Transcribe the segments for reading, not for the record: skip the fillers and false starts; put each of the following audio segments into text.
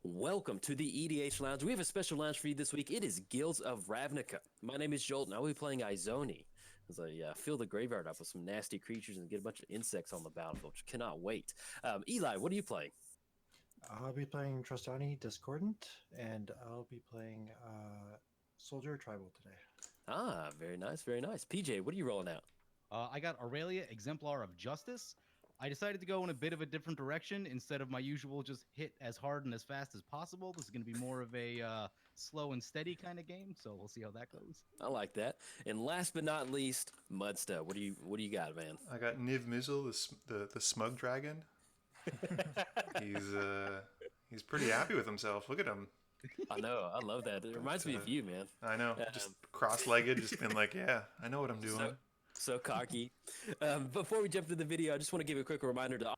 Welcome to the EDH Lounge. We have a special lounge for you this week. It is Guilds of Ravnica. My name is Jolt, and I will be playing Izoni as I fill the graveyard up with some nasty creatures and get a bunch of insects on the battlefield, which cannot wait. Eli, what are you playing? I'll be playing Trostani Discordant, and I'll be playing Soldier Tribal today. Ah, very nice, very nice. PJ, what are you rolling out? I got Aurelia, Exemplar of Justice. I decided to go in a bit of a different direction instead of my usual just hit as hard and as fast as possible. This is going to be more of a slow and steady kind of game, so we'll see how that goes. I like that. And last but not least, Muddstah. What do you got, man? I got Niv Mizzet, the smug dragon. He's pretty happy with himself. Look at him. I know, I love that. It reminds me of you, man. I know, just cross-legged, just been like, yeah, I know what I'm doing. So cocky. Before we jump to the video, I just want to give a quick reminder to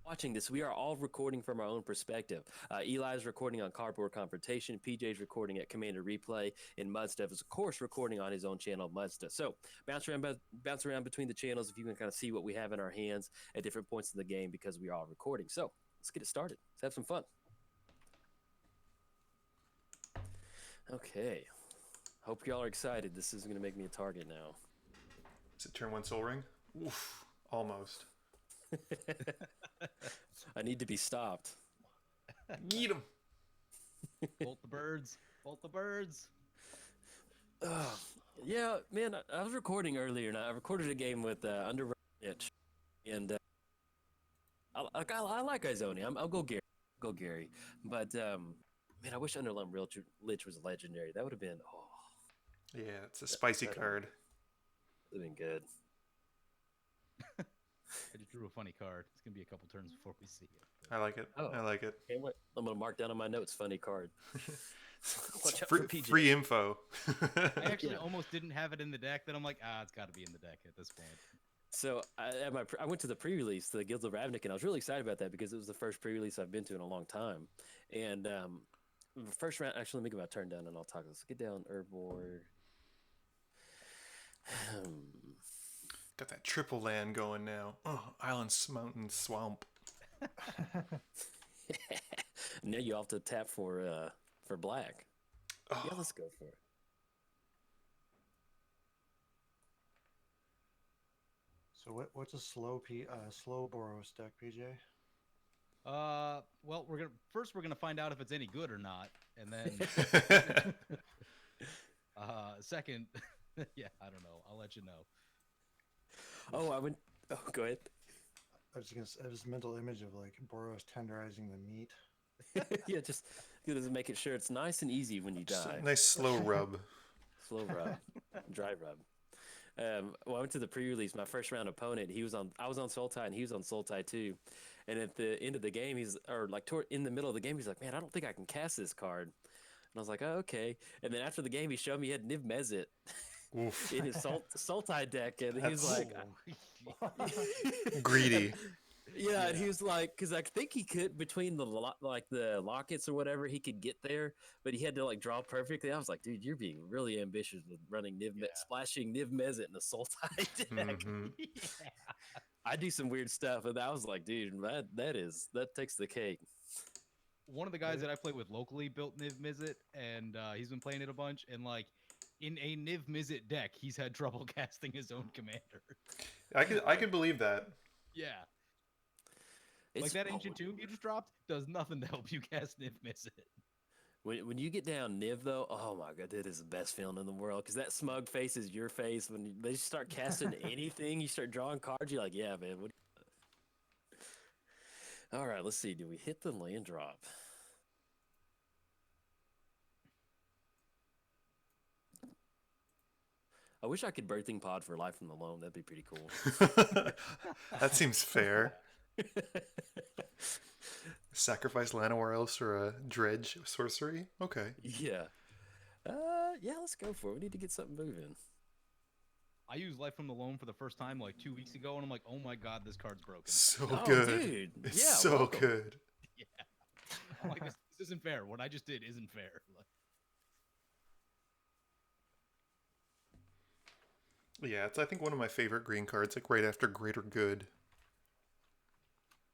watching this. We are all recording from our own perspective. Eli's recording on Cardboard Confrontation. PJ's recording at Commander Replay. And Muddstah is, of course, recording on his own channel, Muddstah. So bounce around between the channels if you can kind of see what we have in our hands at different points in the game because we are all recording. So let's get it started. Let's have some fun. Okay. Hope y'all are excited. This is going to make me a target now. Is it turn one Soul Ring? Oof, almost. I need to be stopped. Eat him. Bolt the birds. Bolt the birds. Yeah, man, I was recording earlier, and I recorded a game with Under Itch, and I like Izoni. I'll go Gary. But man, I wish Underlum Lich was legendary. That would have been Yeah, it's a spicy card. Would have been good. I just drew a funny card. It's going to be a couple turns before we see it. I like it. Oh. I like it. Can't wait. I'm gonna mark down on my notes. Funny card. Watch out free, for PJ. free info. I actually almost didn't have it in the deck. Then I'm like, it's got to be in the deck at this point. So I went to the pre-release, the Guilds of Ravnica, and I was really excited about that because it was the first pre-release I've been to in a long time. And first round, actually, let me get my turn down and I'll talk. Let's get down Herbord. Got that triple land going now. Oh, Island, Mountain, Swamp. Now you have to tap for black. Oh. Yeah, let's go for it. So what's a slow Boros deck, PJ? Well, we're gonna find out if it's any good or not, and then second, yeah, I don't know. I'll let you know. Oh, go ahead. I was gonna have this mental image of like Boros tenderizing the meat. Yeah, just make it sure it's nice and easy when you die. Nice slow rub. Slow rub, dry rub. Well, I went to the pre-release. My first round opponent, I was on Sultai and he was on Sultai too. And at the end of the game, in the middle of the game, he's like, "Man, I don't think I can cast this card." And I was like, "Oh, okay." And then after the game, he showed me he had Niv Mizzet in his Sultai deck, and he was like, Greedy. Yeah, and he was like, because I think he could between the lockets or whatever, he could get there, but he had to like draw perfectly. I was like, dude, you're being really ambitious with running splashing Niv Mizzet in the Sultai deck. Mm-hmm. Yeah. I do some weird stuff, and I was like, dude, that takes the cake. One of the guys that I play with locally built Niv Mizzet, and he's been playing it a bunch. And like in a Niv Mizzet deck, he's had trouble casting his own commander. I can believe that. Yeah. Like that ancient tomb you just dropped does nothing to help you cast Niv Mizzet. When you get down Niv though, oh my god, that is the best feeling in the world because that smug face is your face. When they start casting anything, you start drawing cards. You're like, yeah, man. All right, let's see. Do we hit the land drop? I wish I could birthing pod for life from the loam. That'd be pretty cool. That seems fair. Sacrifice Llanowar Elves for a dredge sorcery? Okay. Yeah. Yeah, let's go for it. We need to get something moving. I used Life from the Loam for the first time like 2 weeks ago, and I'm like, oh my god, this card's broken. So Oh, good. dude. It's Yeah, so welcome. good. Yeah. I'm like, this isn't fair. What I just did isn't fair. Yeah, it's I think one of my favorite green cards, like right after Greater Good.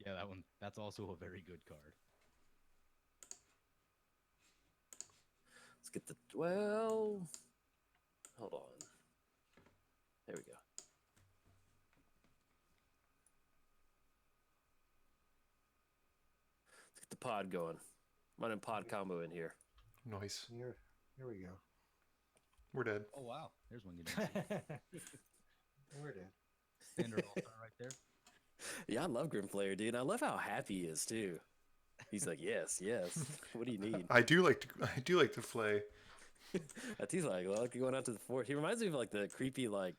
Yeah, that's also a very good card. get the well. Hold on. There we go. Let's get the pod going. Running pod combo in here. Nice. Here we go. We're dead. Oh wow, there's one you didn't see. We're dead. Standard all-star right there. Yeah, I love Grimflayer, dude. I love how happy he is too. He's like, yes, yes. What do you need? I do like to play. He's like, well, going out to the fort. He reminds me of like the creepy, like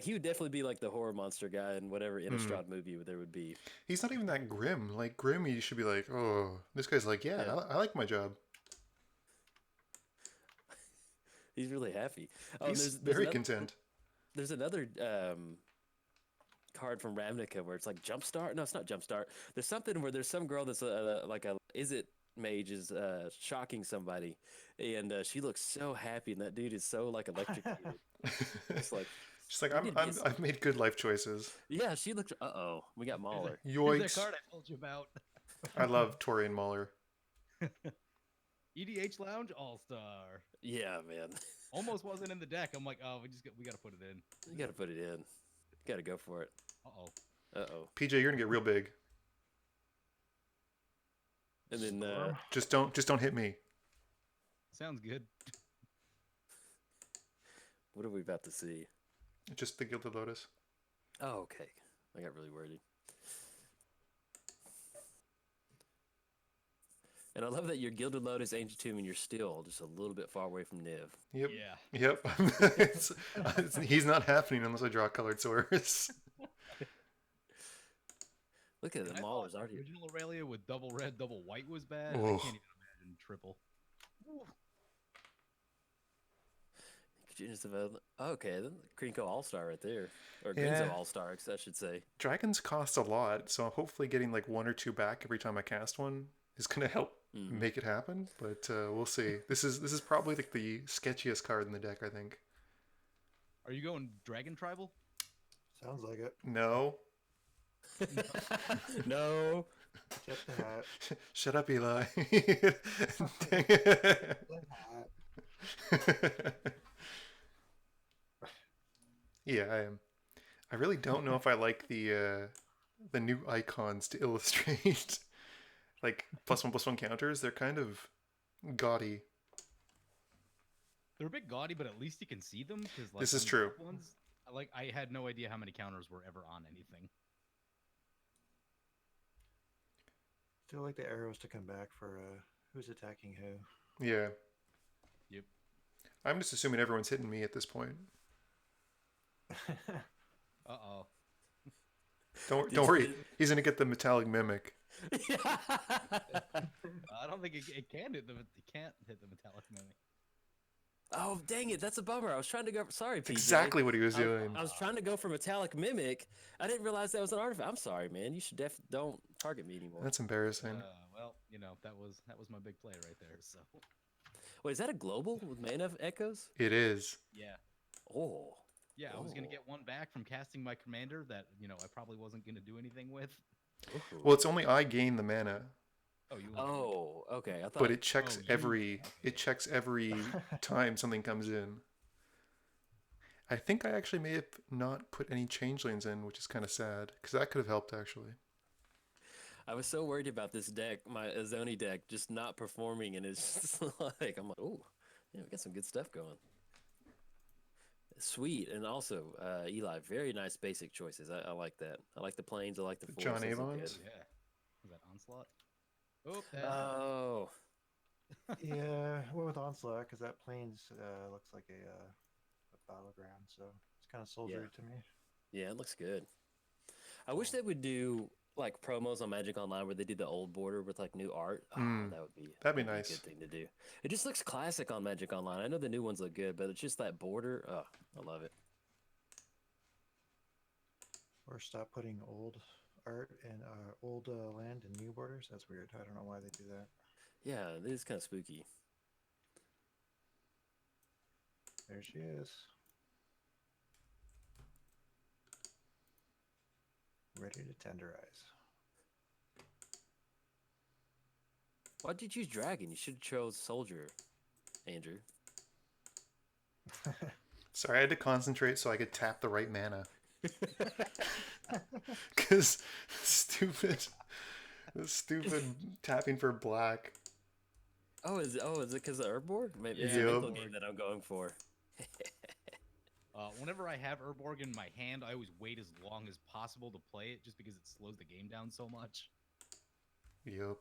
he would definitely be like the horror monster guy in whatever Innistrad movie there would be. He's not even that grim. Like grim, you should be like, oh, this guy's like, yeah, Yeah. I like my job. He's really happy. Oh, He's there's very another, content. There's another card from Ravnica where it's like Jumpstart. No, it's not Jumpstart. There's something where there's some girl that's like a mage is shocking somebody, and she looks so happy, and that dude is so like electrocuted. It's like She's like, you need to be I've made good life choices. yeah, she looked. Oh, we got Mauler. Here's Yoinks. that card I told you about. I love Torian Mauler. EDH Lounge All-Star. Yeah, man. Almost wasn't in the deck. I'm like, oh, we got to put it in. You got to put it in. Got to go for it. Uh-oh. Uh-oh. PJ, you're gonna get real big. And then Storm. Just don't hit me. Sounds good. what are we about to see? Just the Gilded Lotus. Oh, okay. I got really worried. And I love that you're Gilded Lotus, Ancient Tomb, and you're still just a little bit far away from Niv. Yep. Yeah. Yep. He's not happening unless I draw colored source. Look at And the I Mauler's thought already. original Aurelia with double red, double white was bad. I Oh. can't even imagine triple. Genius of okay, then Krinko All-Star right there. Or Yeah. Grinzo All-Star, I should say. Dragons cost a lot, so hopefully getting like 1 or 2 back every time I cast one is gonna help make it happen. But we'll see. This is probably like the sketchiest card in the deck, I think. Are you going Dragon Tribal? Sounds like it. No. No. Check the hat. Shut up, Eli. Dang The hat. Yeah, I am. I really don't know if I like the new icons to illustrate like +1/+1 counters. They're kind of gaudy. They're a bit gaudy, but at least you can see them. Cause, like, This is on the true. top Ones, I had no idea how many counters were ever on anything. Still like the arrows to come back for who's attacking who. Yeah. Yep. I'm just assuming everyone's hitting me at this point. Uh-oh. Don't worry. He's gonna get the metallic mimic. I don't think it can hit it can't hit the metallic mimic. Oh, dang it. That's a bummer. I was trying to go. Sorry, PJ. Exactly what he was doing. I was trying to go for Metallic Mimic. I didn't realize that was an artifact. I'm sorry, man. You should don't target me anymore. That's embarrassing. Well, you know, that was my big play right there. So Wait, is that a global with mana echoes? It is. yeah. Oh. Yeah, I was gonna Oh. get one back from casting my commander that, you know, I probably wasn't gonna do anything with. Well, it's only I gain the mana, Oh, you Oh, okay. I thought. but it checks you- every time something comes in. I think I actually may have not put any changelings in, which is kind of sad because that could have helped actually. I was so worried about this deck, my Izoni deck, just not performing, and it's just like I'm like, oh, yeah, we got some good stuff going. Sweet, and also Eli, very nice basic choices. I like that. I like the planes. I like the forests. John Those look Avons? good. Yeah. Was that onslaught? Oh, Oh, Yeah, I went with Onslaught because that plains looks like a battleground, so it's kind of soldiery to me. yeah, it looks good. I wish they would do like promos on Magic Online where they do the old border with like new art. Oh, That'd be a nice. good thing to do. It just looks classic on Magic Online. I know the new ones look good, but it's just that border. Oh, I love it. Or stop putting old art and old land in new borders. That's weird. I don't know why they do that. Yeah, it is kind of spooky. There she is. Ready to tenderize. Why'd you choose Dragon? You should have chose Soldier Andrew. Sorry, I had to concentrate so I could tap the right mana. Because stupid tapping for black. Oh, is it because of Urborg? Maybe it's Yeah, a Yep. mental game that I'm going for. Whenever I have Urborg in my hand, I always wait as long as possible to play it, just because it slows the game down so much. Yep.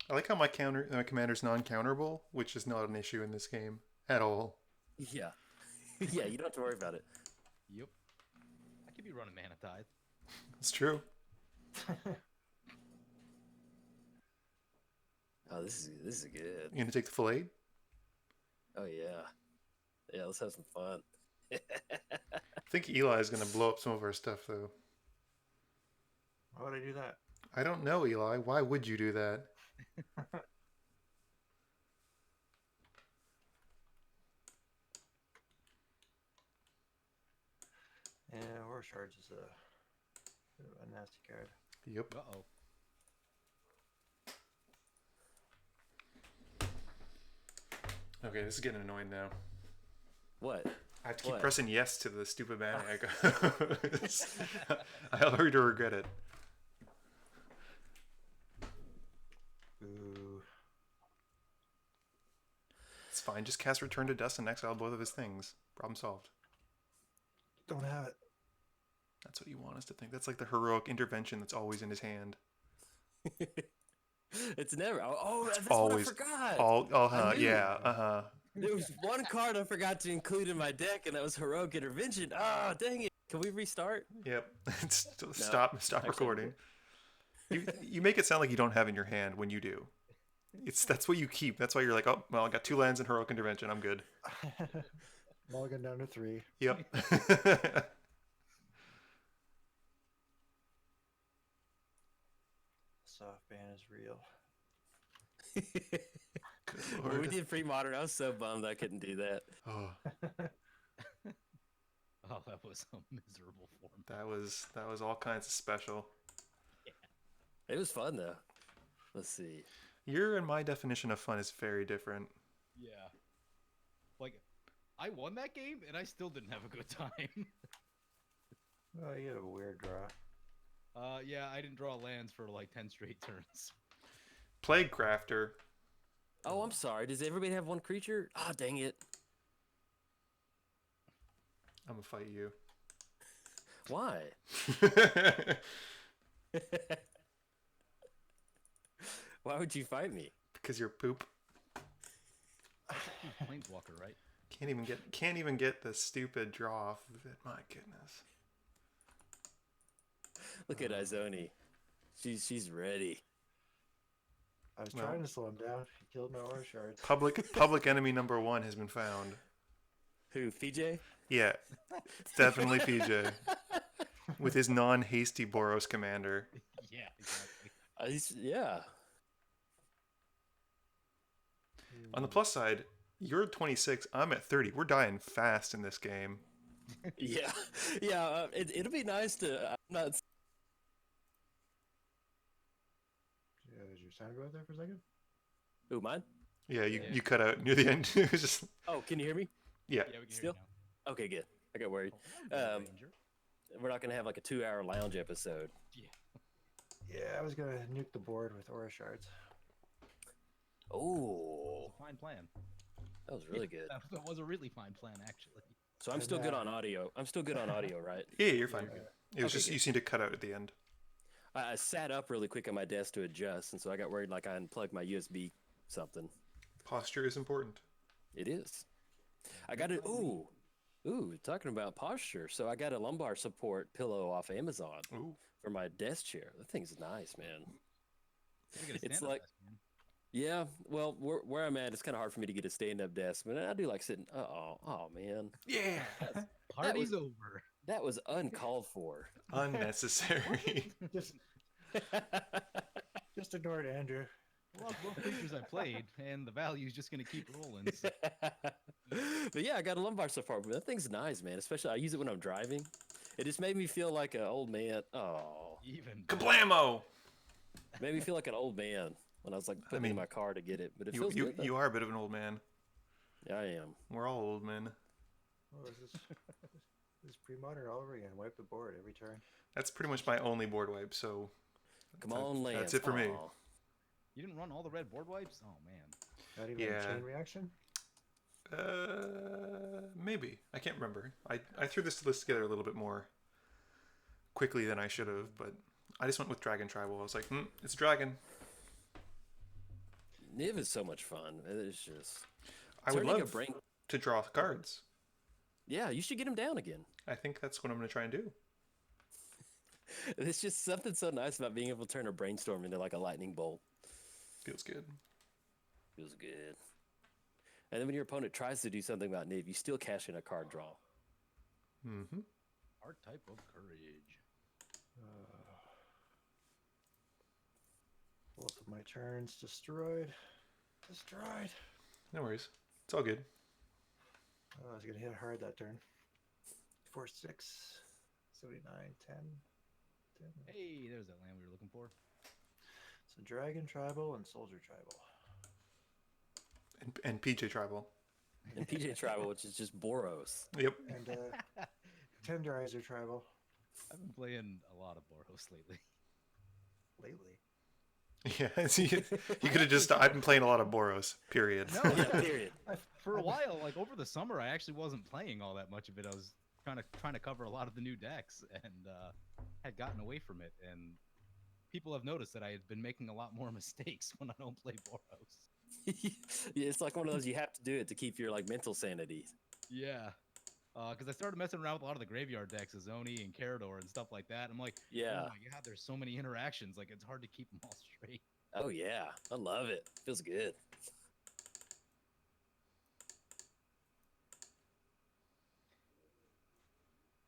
I like how my commander's non-counterable, which is not an issue in this game at all. Yeah. Yeah, you don't have to worry about it. Yep. I could be running Mana Tithe. It's true. Oh, this is good. You gonna take the full 8? Oh yeah. Yeah, let's have some fun. I think Eli is gonna blow up some of our stuff though. Why would I do that? I don't know, Eli. Why would you do that? Yeah, Horror Shards is a bit of a nasty card. Yep. Uh-oh. Okay, this is getting annoying now. What? I have to keep What? pressing yes to the stupid maniac. I already regret it. Ooh. It's fine. Just cast Return to Dust and exile both of his things. Problem solved. Don't have it. That's what you want us to think. That's like the heroic intervention that's always in his hand. It's never. Oh, that's always. what I forgot. Uh-huh, knew. yeah, uh-huh. There was one card I forgot to include in my deck, and that was heroic intervention. Ah, dang it! Can we restart? Yep. Stop actually, recording. You make it sound like you don't have it in your hand when you do. That's what you keep. That's why you're like, oh, well, I got 2 lands in heroic intervention. I'm good. Mulligan down to 3. Yep. Soft ban is real. Good When we Lord. did pre-modern, I was so bummed I couldn't do that. Oh, Oh, that was a miserable form. that was all kinds of special. It was fun though. Let's see. Your and my definition of fun is very different. Yeah. Like, I won that game, and I still didn't have a good time. Oh, you have a weird draw. Yeah, I didn't draw lands for like 10 straight turns. Plague Crafter. Oh, I'm sorry. Does everybody have one creature? Ah, dang it. I'm gonna fight you. Why? Why would you fight me? Because you're poop. Planeswalker, right? Can't even get the stupid draw off of it. My goodness. Look at Izoni. She's ready. I was Well- trying to slow him down. He killed my Horror Shards. Public enemy number 1 has been found. Who? PJ? Yeah, it's definitely PJ with his non-hasty Boros commander. Yeah, exactly. Yeah. On the plus side, you're at 26. I'm at 30. We're dying fast in this game. Yeah. Yeah. It'll be nice to. I'm not. Yeah, did your sound go out there for a second? Ooh, mine? Yeah, Yeah. you cut out near the end. It was just Oh, can you hear me? yeah. Yeah, we can Still? hear you Okay, good. I got worried. now. Um, We're not gonna have like a 2-hour lounge episode. Yeah, I was gonna nuke the board with Horror Shards. Oh, Fine plan. that was really good. That was a really fine plan, actually. So I'm still good on audio. I'm still good on audio, right? Yeah, you're fine. You're good. It was Okay, just good. you seemed to cut out at the end. I sat up really quick on my desk to adjust, and so I got worried like I unplugged my USB something. Posture is important. It is. I got it. Ooh, talking about posture. So I got a lumbar support pillow off Amazon Ooh. for my desk chair. That thing's nice, man. Gotta get a It's stand-up like- desk, man. Yeah, well, where I'm at, it's kind of hard for me to get a stand-up desk, but I do like sitting. Oh man, Yeah. Party's over. that was uncalled for. Unnecessary. Just ignore it, Andrew. Well, both creatures I played, and the value's just gonna keep rolling. So. But yeah, I got a lumbar support. But that thing's nice, man. Especially I use it when I'm driving. It just made me feel like an old man. Oh, Even Kablamo! made me feel like an old man. when I was like putting it in my car to get it, but it you feels you, good. Though. you are a bit of an old man. Yeah, I am. We're all old men. Oh, this is pre-modern all over again. Wipe the board every turn. That's pretty much my only board wipe. So Come on, Lance. that's it for me. Aw. You didn't run all the red board wipes? Oh man. Not even Yeah. chain reaction. Maybe I can't remember. I threw this list together a little bit more quickly than I should have, but I just went with Dragon Tribal. I was like, it's Dragon. Niv is so much fun. It's just. I would turning a love brain. to draw cards. Yeah, you should get him down again. I think that's what I'm going to try and do. It's just something so nice about being able to turn a brainstorm into like a lightning bolt. Feels good. Feels good. And then when your opponent tries to do something about Niv, you still cash in a card draw. Mm-hmm. Archetype of courage. Both of my turns destroyed. Destroyed. No worries. It's all good. Oh, I was gonna hit hard that turn. 4, 6, 79, 10. Hey, there's that land we were looking for. So Dragon Tribal and Soldier Tribal. And PJ Tribal. And PJ Tribal, which is just Boros. Yep. And Tenderizer Tribal. I've been playing a lot of Boros lately. Lately. Yeah. See, you could have just. I've been playing a lot of Boros. Period. No, Yeah, period. for a while, like over the summer, I actually wasn't playing all that much of it. I was trying to cover a lot of the new decks and had gotten away from it. And people have noticed that I had been making a lot more mistakes when I don't play Boros. Yeah, it's like one of those you have to do it to keep your like mental sanity. Yeah. Because I started messing around with a lot of the graveyard decks, Izoni and Carador and stuff like that. I'm like, Yeah. oh my god, there's so many interactions. Like, it's hard to keep them all straight. Oh yeah, I love it. Feels good.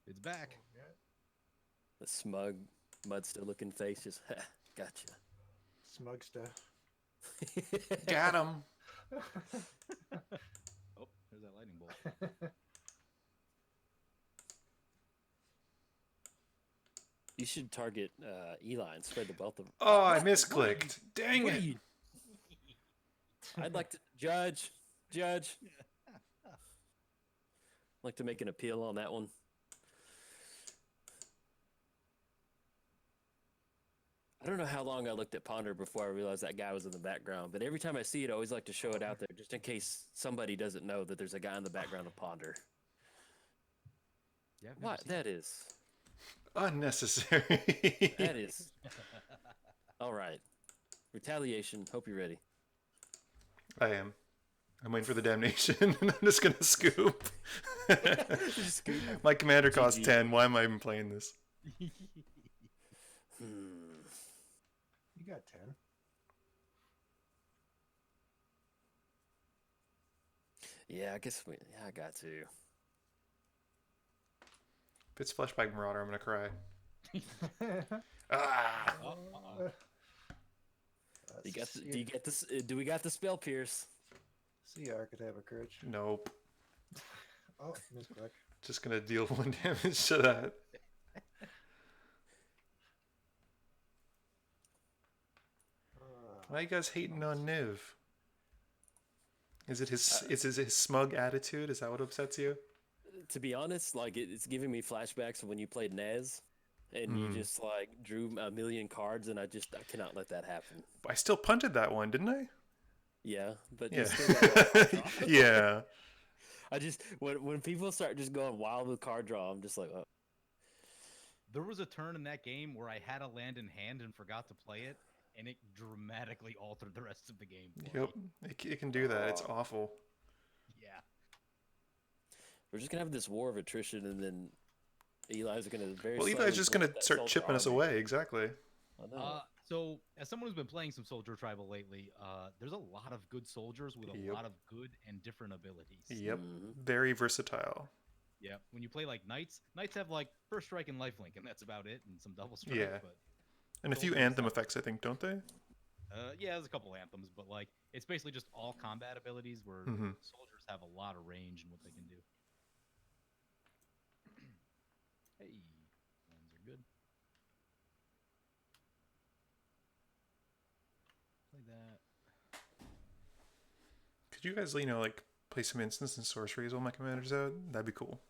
It's back. The smug, Muddstah looking face just gotcha. SMUGSTAH. Got him. Oh, there's that lightning bolt. You should target Eli and spread the both of them. Oh, I misclicked. Dang What are it. you? I'd like to judge. I'd like to make an appeal on that one. I don't know how long I looked at Ponder before I realized that guy was in the background, but every time I see it, I always like to show it out there just in case somebody doesn't know that there's a guy in the background of Ponder. Yeah, I've never What? seen That is. Unnecessary. That is. All right. Retaliation. Hope you're ready. I am. I'm waiting for the damnation, and I'm just gonna scoop. Scoop. My commander costs GG. 10. Why am I even playing this? You got 10. Yeah, I guess I got to. If it's Fleshbag Marauder, I'm gonna cry. Ah! Do you get this? Do we got the spell pierce? See Archetype of Courage. Nope. Oh, misclick. Just gonna deal 1 damage to that. Why are you guys hating on Niv? Is it his smug attitude? Is that what upsets you? To be honest, like it's giving me flashbacks of when you played Nez, and you just like drew a million cards, and I cannot let that happen. I still punted that one, didn't I? Yeah, but Yeah. you still got Yeah. I just when people start just going wild with card draw, I'm just like, oh. There was a turn in that game where I had a land in hand and forgot to play it, and it dramatically altered the rest of the game. Yep. It can do that. It's awful. Yeah. We're just gonna have this war of attrition, and then Eli's gonna very. Well, slowly Eli's just build gonna that start soldier chipping us army. away. Exactly. I know. So, as someone who's been playing some Soldier Tribal lately, there's a lot of good soldiers with a Yep. lot of good and different abilities. Yep. Mhm. Very versatile. Yeah. When you play like Knights have like First Strike and Lifelink, and that's about it, and some Double Strike. Yeah. But And a few Soldiers anthem have- effects, I think, don't they? yeah, there's a couple anthems, but like it's basically just all combat abilities where Mhm. soldiers have a lot of range in what they can do. Hey, lands are good. Play that. Could you guys, like play some instants and sorceries while my commander's out? That'd be cool.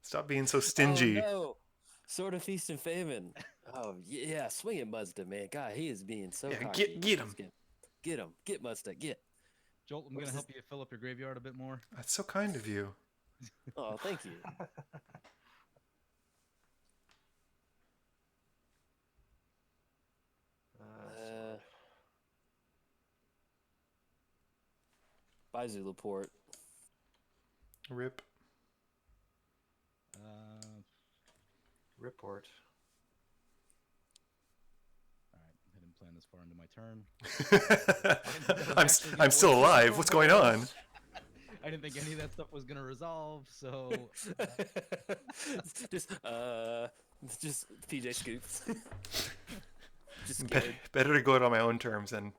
Stop being so stingy. Oh, no. Sword of Feast and Famine. Oh, yeah. Swing it, Muddstah, man. God, he is being so Yeah, cocky. get him. Get him. Get Muddstah. Get. Jolt, I'm going to help you fill up your graveyard a bit more. That's so kind of you. Oh, thank you. Bye, Zulaport. Rip. Report. Alright, I didn't plan this far into my turn. I'm still alive. What's going on? I didn't think any of that stuff was gonna resolve, so just PJ scoops. Just scared. Better to go out on my own terms than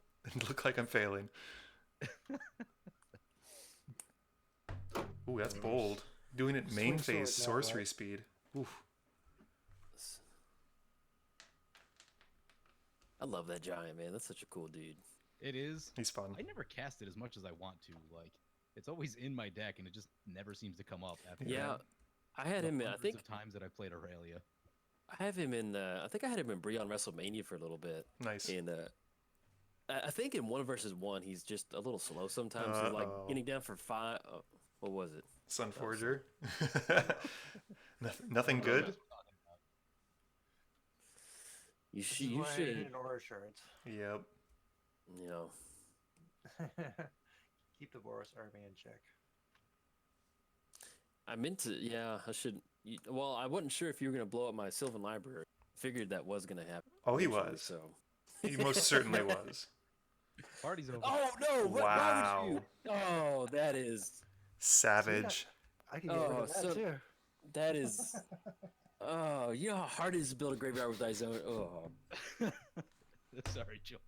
look like I'm failing. Ooh, that's bold. Doing it main Swing phase sword, sorcery right? speed. Oof. I love that giant, man. That's such a cool dude. it is. He's fun. I never cast it as much as I want to. Like, it's always in my deck, and it just never seems to come up. After Yeah, I had him. I think of times that I played Aurelia. I have him in. I think I had him in Bree on WrestleMania for a little bit. Nice. And I think in 1v1 he's just a little slow sometimes. So like getting down for 5. What was it? Sunforger. Nothing good. You This is should. You why I should. need an aura shard. Yep. You know. Keep the Boros army in check. I meant to. Yeah, I should. Well, I wasn't sure if you were gonna blow up my Sylvan Library. Figured that was gonna happen. Oh, he eventually, was. So. He most certainly was. Party's over. Oh no! Why Wow. would you? Oh, that is. Savage. I can get rid of that so- too. That is. Oh, you know how hard it is to build a graveyard with Izoni? Oh. Sorry, Joel.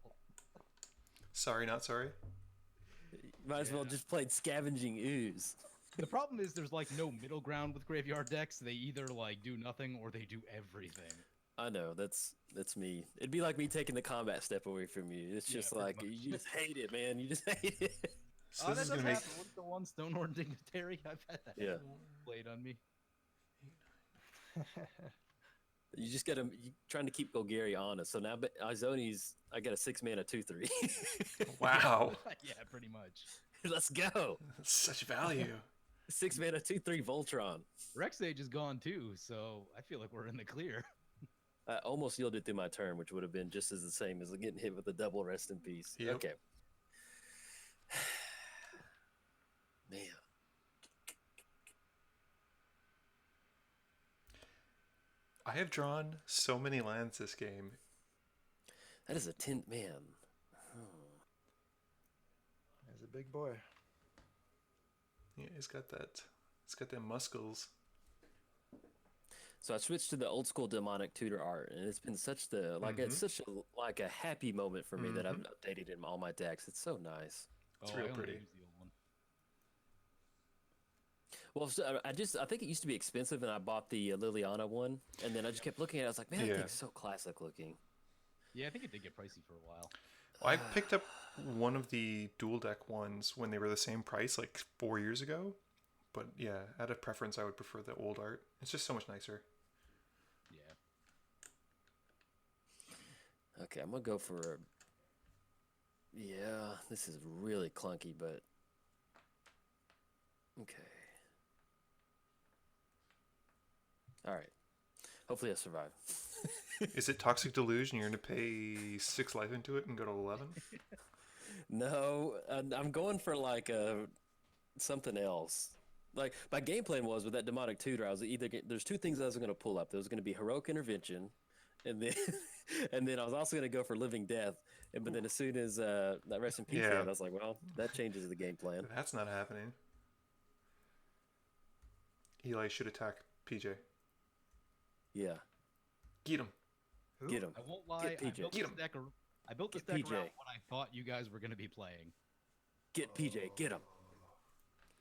Sorry, not sorry. Might as well just played Scavenging Ooze. The problem is there's like no middle ground with graveyard decks. They either like do nothing or they do everything. I know, that's me. It'd be like me taking the combat step away from you. It's Yeah, just pretty like, much. you just hate it, man. You just hate it. So Oh, this that is does gonna make. happen. What's the one Stonehorn Dignitary? I've had that Yeah. played on me. You just gotta, you trying to keep Golgari honest. So now Izoni's, I got a 6-mana 2/3. Wow. Yeah, pretty much. Let's go. Such value. 6-mana 2/3 Voltron. Rexage is gone too, so I feel like we're in the clear. I almost yielded through my turn, which would have been just as the same as getting hit with a double rest in peace. Yep. Okay. Man. I have drawn so many lands this game. That is a 10, man. He's a big boy. Yeah, he's got that. He's got them muscles. So I switched to the old school demonic tutor art, and it's been such the it's such a happy moment for me that I've updated in all my decks. It's so nice. It's Oh, real I only pretty. use the old one. Well, so I think it used to be expensive, and I bought the Liliana one, and then I just kept looking at it. I was like, man, that Yeah. thing's so classic looking. Yeah, I think it did get pricey for a while. Well, I picked up one of the dual deck ones when they were the same price, like 4 years ago. But yeah, out of preference, I would prefer the old art. It's just so much nicer. Yeah. Okay, I'm gonna go for. Yeah, this is really clunky, but okay. All right. Hopefully, I survive. Is it Toxic Deluge and you're going to pay 6 life into it and go to 11? No, I'm going for like something else. Like my game plan was with that demonic tutor, I was either there's two things I was going to pull up. There was going to be heroic intervention, and then and then I was also going to go for living death. But then as soon as that rest in peace, Yeah. hit, I was like, well, that changes the game plan. That's not happening. Eli should attack PJ. Yeah, Get him. Who? get him. I won't lie. Get PJ. I built this Get deck PJ. around what I thought you guys were going to be playing. Get PJ. Get him.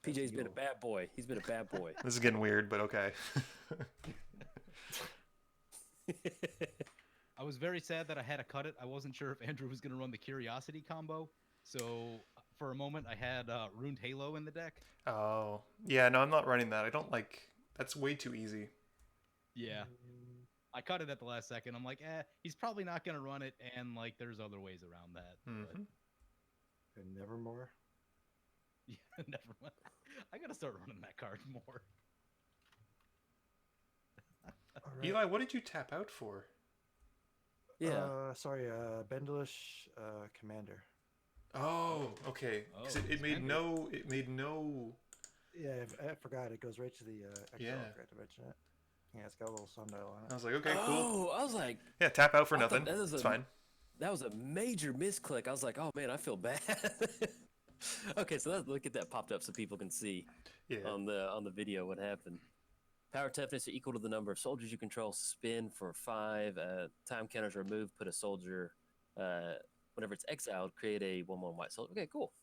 PJ's been a bad boy. He's been a bad boy. This is getting weird, but okay. I was very sad that I had to cut it. I wasn't sure if Andrew was going to run the Curiosity combo. So for a moment, I had Ruined Halo in the deck. Oh, yeah, no, I'm not running that. I don't like... That's way too easy. Yeah. I cut it at the last second. I'm like, he's probably not going to run it. And, like, there's other ways around that. Mm-hmm. And Nevermore. Yeah, never mind. I got to start running that card more. All right. Eli, what did you tap out for? Yeah. Sorry, Bendelish Commander. Oh, okay. Because it made no... It made no... Yeah, I forgot. It goes right to the exile. Yeah. I forgot to mention it. Yeah, it's got a little sundial on it. I was like, okay, cool. Oh, I was like, Yeah, tap out for I thought nothing. that was It's a- fine. that was a major misclick. I was like, oh man, I feel bad. Okay, so look at that popped up so people can see Yeah. on the video what happened. Power toughness equal to the number of soldiers you control. Spin for 5. Time counters removed. Put a soldier. Whenever it's exiled, create a 1/1 white soldier. Okay, cool.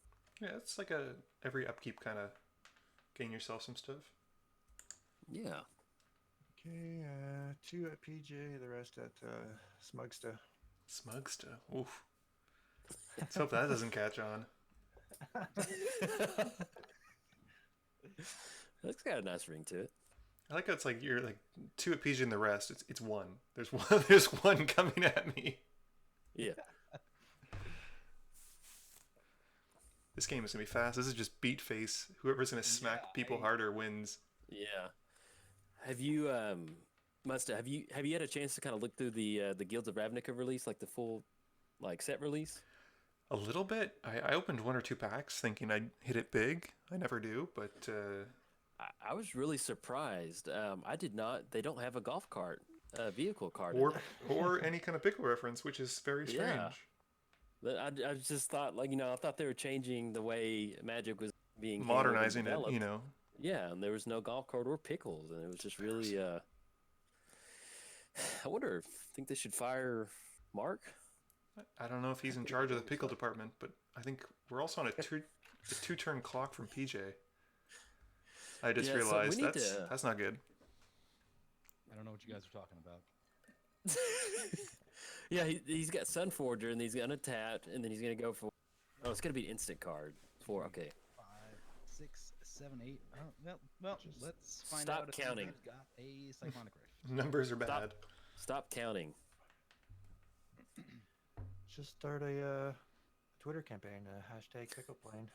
Yeah, it's like a every upkeep kind of gain yourself some stuff. Yeah. Okay, 2 at PJ, the rest at SMUGSTAH. SMUGSTAH. Oof. Let's hope that doesn't catch on. That's got a nice ring to it. I like how it's like you're like 2 at PG and the rest. It's 1. There's one. There's 1 coming at me. Yeah. This game is gonna be fast. This is just beat face. Whoever's gonna smack people harder wins. Yeah. Have you Muddstah, have you had a chance to kind of look through the Guilds of Ravnica release, like the full like set release? A little bit. I opened 1 or 2 packs thinking I'd hit it big. I never do, but I was really surprised. I did not. They don't have a golf cart, vehicle cart. in or there. or any kind of pickle reference, which is very strange. Yeah. But I just thought, like, I thought they were changing the way Magic was being handled and Modernizing it, developed. Yeah, and there was no golf cart or pickles, and it was just really. I wonder. Think they should fire Mark? I don't know if he's in charge of the pickle department, but I think we're also on a 2-turn clock from PJ. I just Yeah, so we realized need that's to- that's not good. I don't know what you guys are talking about. Yeah, he's got Sunforger, and he's gonna tap, and then he's gonna go for. Oh, it's gonna be an instant card. 4. Okay. 5, 6, 7, 8. Oh, well, let's find Stop out if counting. he's got a Cyclonic Rift. Numbers are bad. Stop counting. Just start a Twitter campaign, hashtag pickle plane.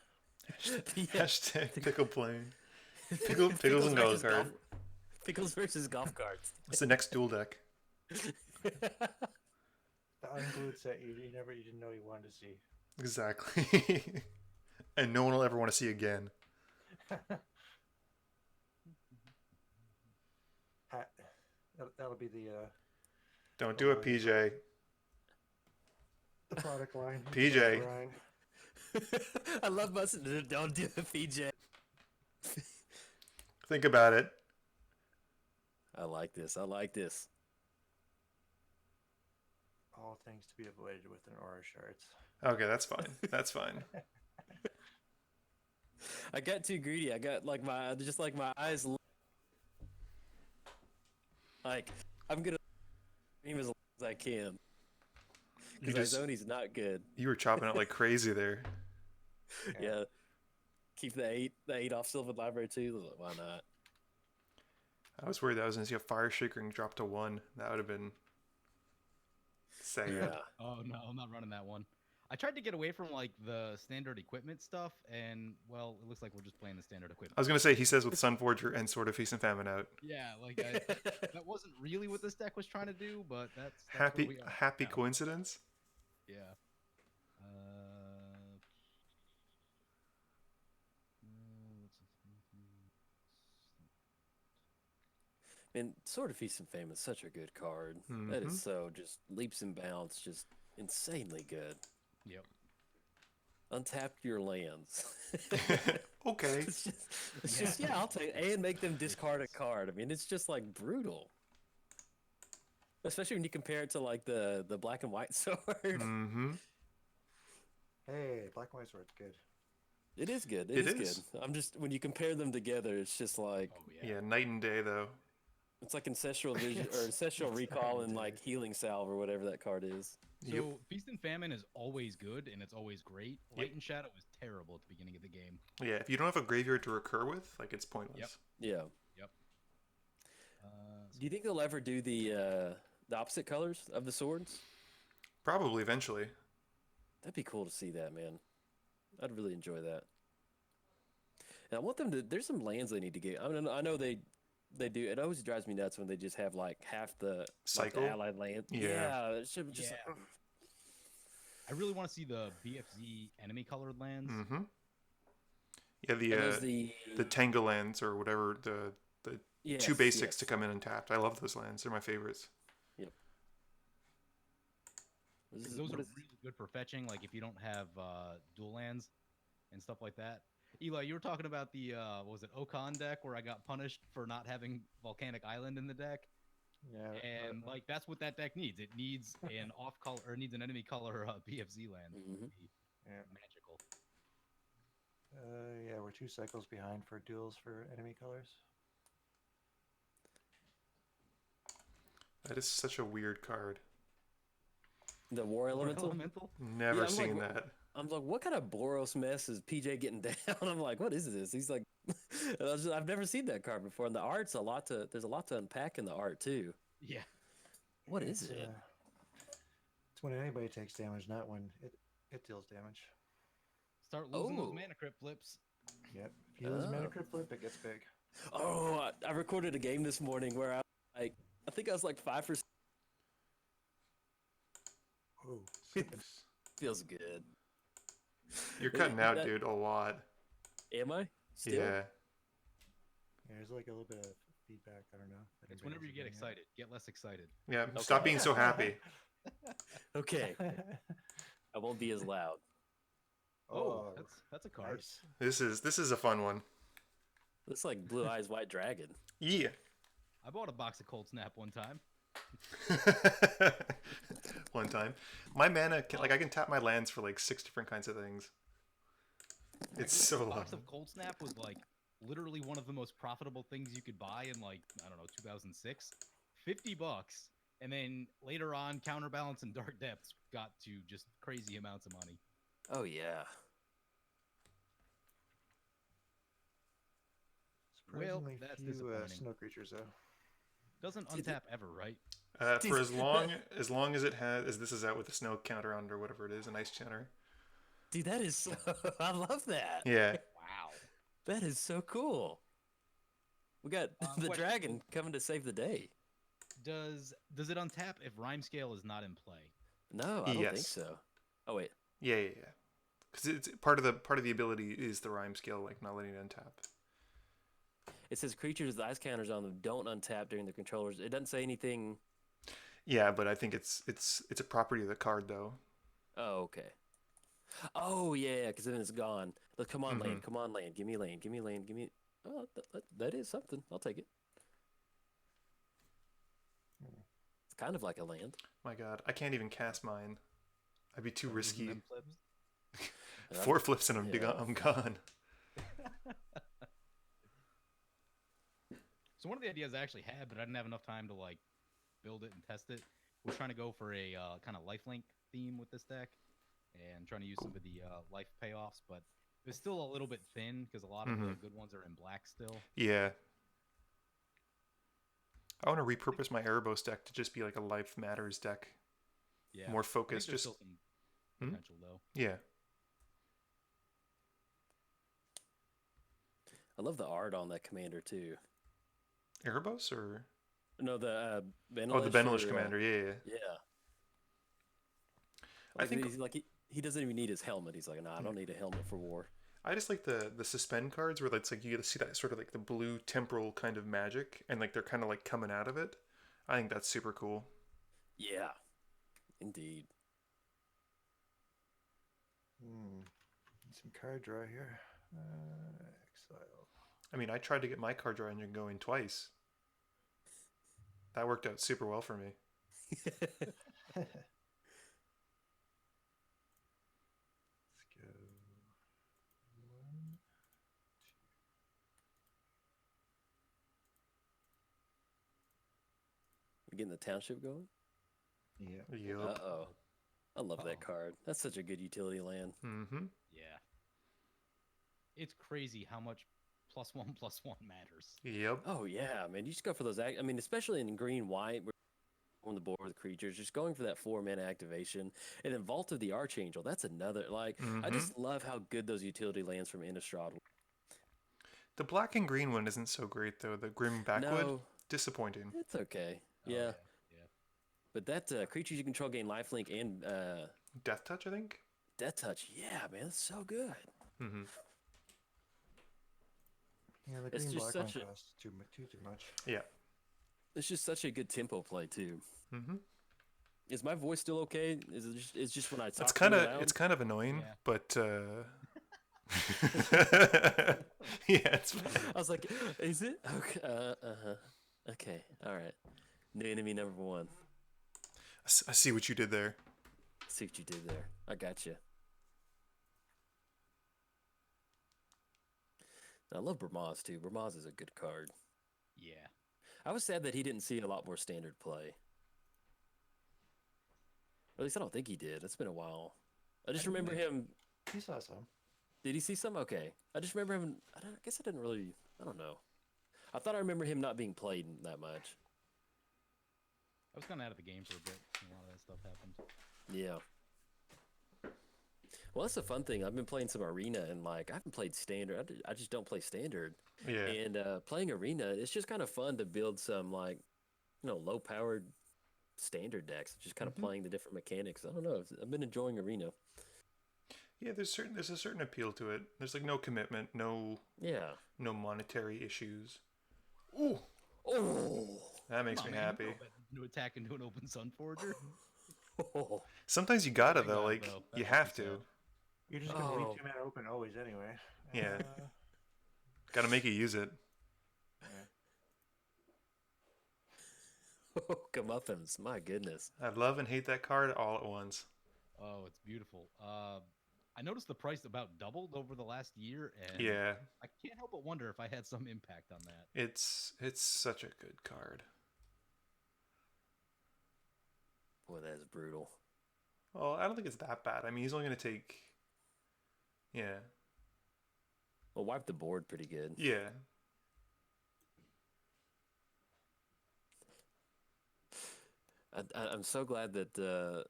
Yeah. Hashtag pickle plane. Pickles and golf versus card. Pickles versus golf carts. What's the next duel deck? The unglued set you didn't know you wanted to see. Exactly. And no one will ever want to see again. That'll be the Don't do it, PJ. the product line. PJ. Line. I love Muddstah. Don't do it, PJ. Think about it. I like this. I like this. All things to be avoided with an aura shards. Okay, that's fine. That's fine. I got too greedy. I got like my eyes. Like I'm gonna aim as long as I can. You Because just- Izoni's not good. You were chopping it like crazy there. Yeah. Keep the 8 off Sylvan Library too. Why not? I was worried that I was going to see a Fire Shakering drop to 1. That would have been sad. Yeah. Oh no, I'm not running that one. I tried to get away from like the standard equipment stuff, and well, it looks like we're just playing the standard I equipment. was going to say, he says with Sunforger and Sword of Feast and Famine out. Yeah, like that wasn't really what this deck was trying to do, but that's where Happy we are happy now. coincidence? Yeah. And Sword of Feast and Famine is such a good card. That Mhm. is so just leaps and bounds, just insanely good. Yep. Untap your lands. Okay. It's just yeah, I'll take and make them discard a card. I mean, it's just like brutal. Especially when you compare it to like the black and white sword. Mm-hmm. Hey, black and white sword's good. It is good. It It is is. good. I'm just when you compare them together, it's just like Oh yeah. Yeah, night and day, though. It's like Ancestral Vision or Ancestral It's Recall and very like Healing Salve or whatever that card is. So Yep. Feast and Famine is always good and it's always great. Yep. Light and Shadow is terrible at the beginning of the game. Yeah, if you don't have a graveyard to recur with, like it's pointless. Yep. Yeah. Yep. Do you think they'll ever do the opposite colors of the swords? Probably eventually. That'd be cool to see that, man. I'd really enjoy that. And I want them to. There's some lands they need to get. I mean, I know they do. It always drives me nuts when they just have like half the Cycle? like, the allied land. Yeah. It should just. Yeah. Like, I really want to see the BFZ enemy colored lands. Mm-hmm. Yeah, and there's the Tangle lands or whatever, the yes, two basics yes. to come in untapped. I love those lands. They're my favorites. Yep. Those are really good for fetching, like if you don't have dual lands and stuff like that. Eli, you were talking about the what was it, Okan deck where I got punished for not having Volcanic Island in the deck. Yeah. And like that's what that deck needs. It needs an off color or it needs an enemy color BFZ land. to Mhm. be Yeah. Magical. Yeah, we're 2 cycles behind for duels for enemy colors. That is such a weird card. The War Elemental. Elemental? Never I'm seen like, that. I'm like, what kind of Boros mess is PJ getting down? I'm like, what is this? He's like, I've never seen that card before. And the art's there's a lot to unpack in the art too. Yeah. What is It's, it? It's when anybody takes damage, not when it deals damage. Start losing those Oh. mana crypt flips. Yep. If you lose Oh. mana crypt flip, it gets big. Oh, I recorded a game this morning where I think I was like 5 for. Oh, Feels good. You're cutting out, That- dude, a lot. Am I? Still? Yeah. there's like a little bit of feedback. I don't know. if It's anybody's whenever you get hearing it. excited. Get less excited. Yeah. Okay. Stop being so happy. Okay. I won't be as loud. Oh, that's a card. nice. This is a fun one. Looks like Blue Eyes White Dragon. Yeah. I bought a box of Cold Snap one time. One time. My mana can, like I can tap my lands for like 6 different kinds of things. It's so A long. box of Cold Snap was like literally one of the most profitable things you could buy in like, I don't know, 2006. $50. And then later on, Counterbalance and Dark Depths got to just crazy amounts of money. Oh yeah. Surprisingly that's few disappointing. snow creatures though. Doesn't Dude, untap ever, right? For as long as it has, as this is out with the snow counter on it or whatever it is, an ice counter. Dude, that is so. I love that. Yeah. Wow. That is so cool. We got the question. dragon coming to save the day. Does it untap if Rhyme Scale is not in play? No, I don't think Yes. so. Oh wait. Yeah. Because it's part of the ability is the rhyme scale, like not letting it untap. It says creatures with ice counters on them don't untap during the controllers. It doesn't say anything. Yeah, but I think it's a property of the card though. Oh, okay. Oh yeah, because then it's gone. Look, come on, land. Come on, land. Give me land. Give me land. Give me. Oh, that is something. I'll take it. It's kind of like a land. My God, I can't even cast mine. I'd be too risky. Them flips? 4 flips and Yeah. I'm gone. So one of the ideas I actually had, but I didn't have enough time to like build it and test it, was trying to go for a kind of lifelink theme with this deck, and trying to use some of the life payoffs, but it's still a little bit thin because a lot of the good ones are in black still. Yeah. I want to repurpose my Erebos deck to just be like a Life Matters deck. Yeah, More I think focused. there's Just still some potential though. yeah. I love the art on that commander too. Erebos or No, the Benelish. oh, the Benelish or, commander. Yeah. Yeah. I Like, think- he's like he doesn't even need his helmet. He's like, nah, I don't need a helmet for war. I just like the suspend cards where it's like you get to see that sort of like the blue temporal kind of magic and like they're kind of like coming out of it. I think that's super cool. Yeah, indeed. Some card draw here. Exile. I mean, I tried to get my card draw engine going twice. That worked out super well for me. Let's go. One, Getting the township going. Yeah. Yup. Uh-oh. I love that card. That's such a good utility land. Mm-hmm. Yeah. It's crazy how much +1/+1 matters. Yep. Oh yeah, man. You just go for those. I mean, especially in green white, where on the board with creatures, just going for that 4-mana activation, and then Vault of the Archangel. That's another. Like, I just love how good those utility lands from Innistrad. The black and green one isn't so great though. The Grim Backwood, No, disappointing. it's okay. Oh, Yeah, yeah. but that creatures you control gain lifelink and Death Touch, I think. Death Touch. Yeah, man, that's so good. Mm-hmm. Yeah, the It's green just black one such a- costs too much. Yeah. It's just such a good tempo play too. Mm-hmm. Is my voice still okay? Is it just? It's just when I talk. It's really kind of loud? kind of annoying, Yeah. but yeah, it's fine. I was like, is it okay? Okay, all right. New enemy number 1. I see what you did there. See what you did there. I got you. I love Bermaz too. Bermaz is a good card. Yeah. I was sad that he didn't see a lot more standard play. Or at least I don't think he did. It's been a while. I just remember him. He saw some. Did he see some? Okay. I just remember him. I guess I didn't really. I don't know. I thought I remember him not being played that much. I was kind of out of the game for a bit when a lot of that stuff happened. Yeah. Well, that's a fun thing. I've been playing some arena, and like I haven't played standard. I just don't play standard. Yeah. And playing arena, it's just kind of fun to build some like, low-powered standard decks. Just kind of playing the different mechanics. I don't know. I've been enjoying arena. Yeah, there's a certain appeal to it. There's like no commitment, no monetary issues. Ooh, Oh, that makes Come me on, man, happy. you know better to attack into an open Sun Forger. Sometimes you gotta Thank though, God, like though. That you makes have me to. sad. You're just gonna Oh. leave 2 mana open always anyway. Yeah. Gotta make you use it. comeuppance! My goodness. I love and hate that card all at once. Oh, it's beautiful. I noticed the price about doubled over the last year, and Yeah, I can't help but wonder if I had some impact on that. it's such a good card. Boy, that is brutal. Well, I don't think it's that bad. I mean, he's only gonna take. Yeah. Well, wipe the board pretty good. Yeah. I'm so glad that the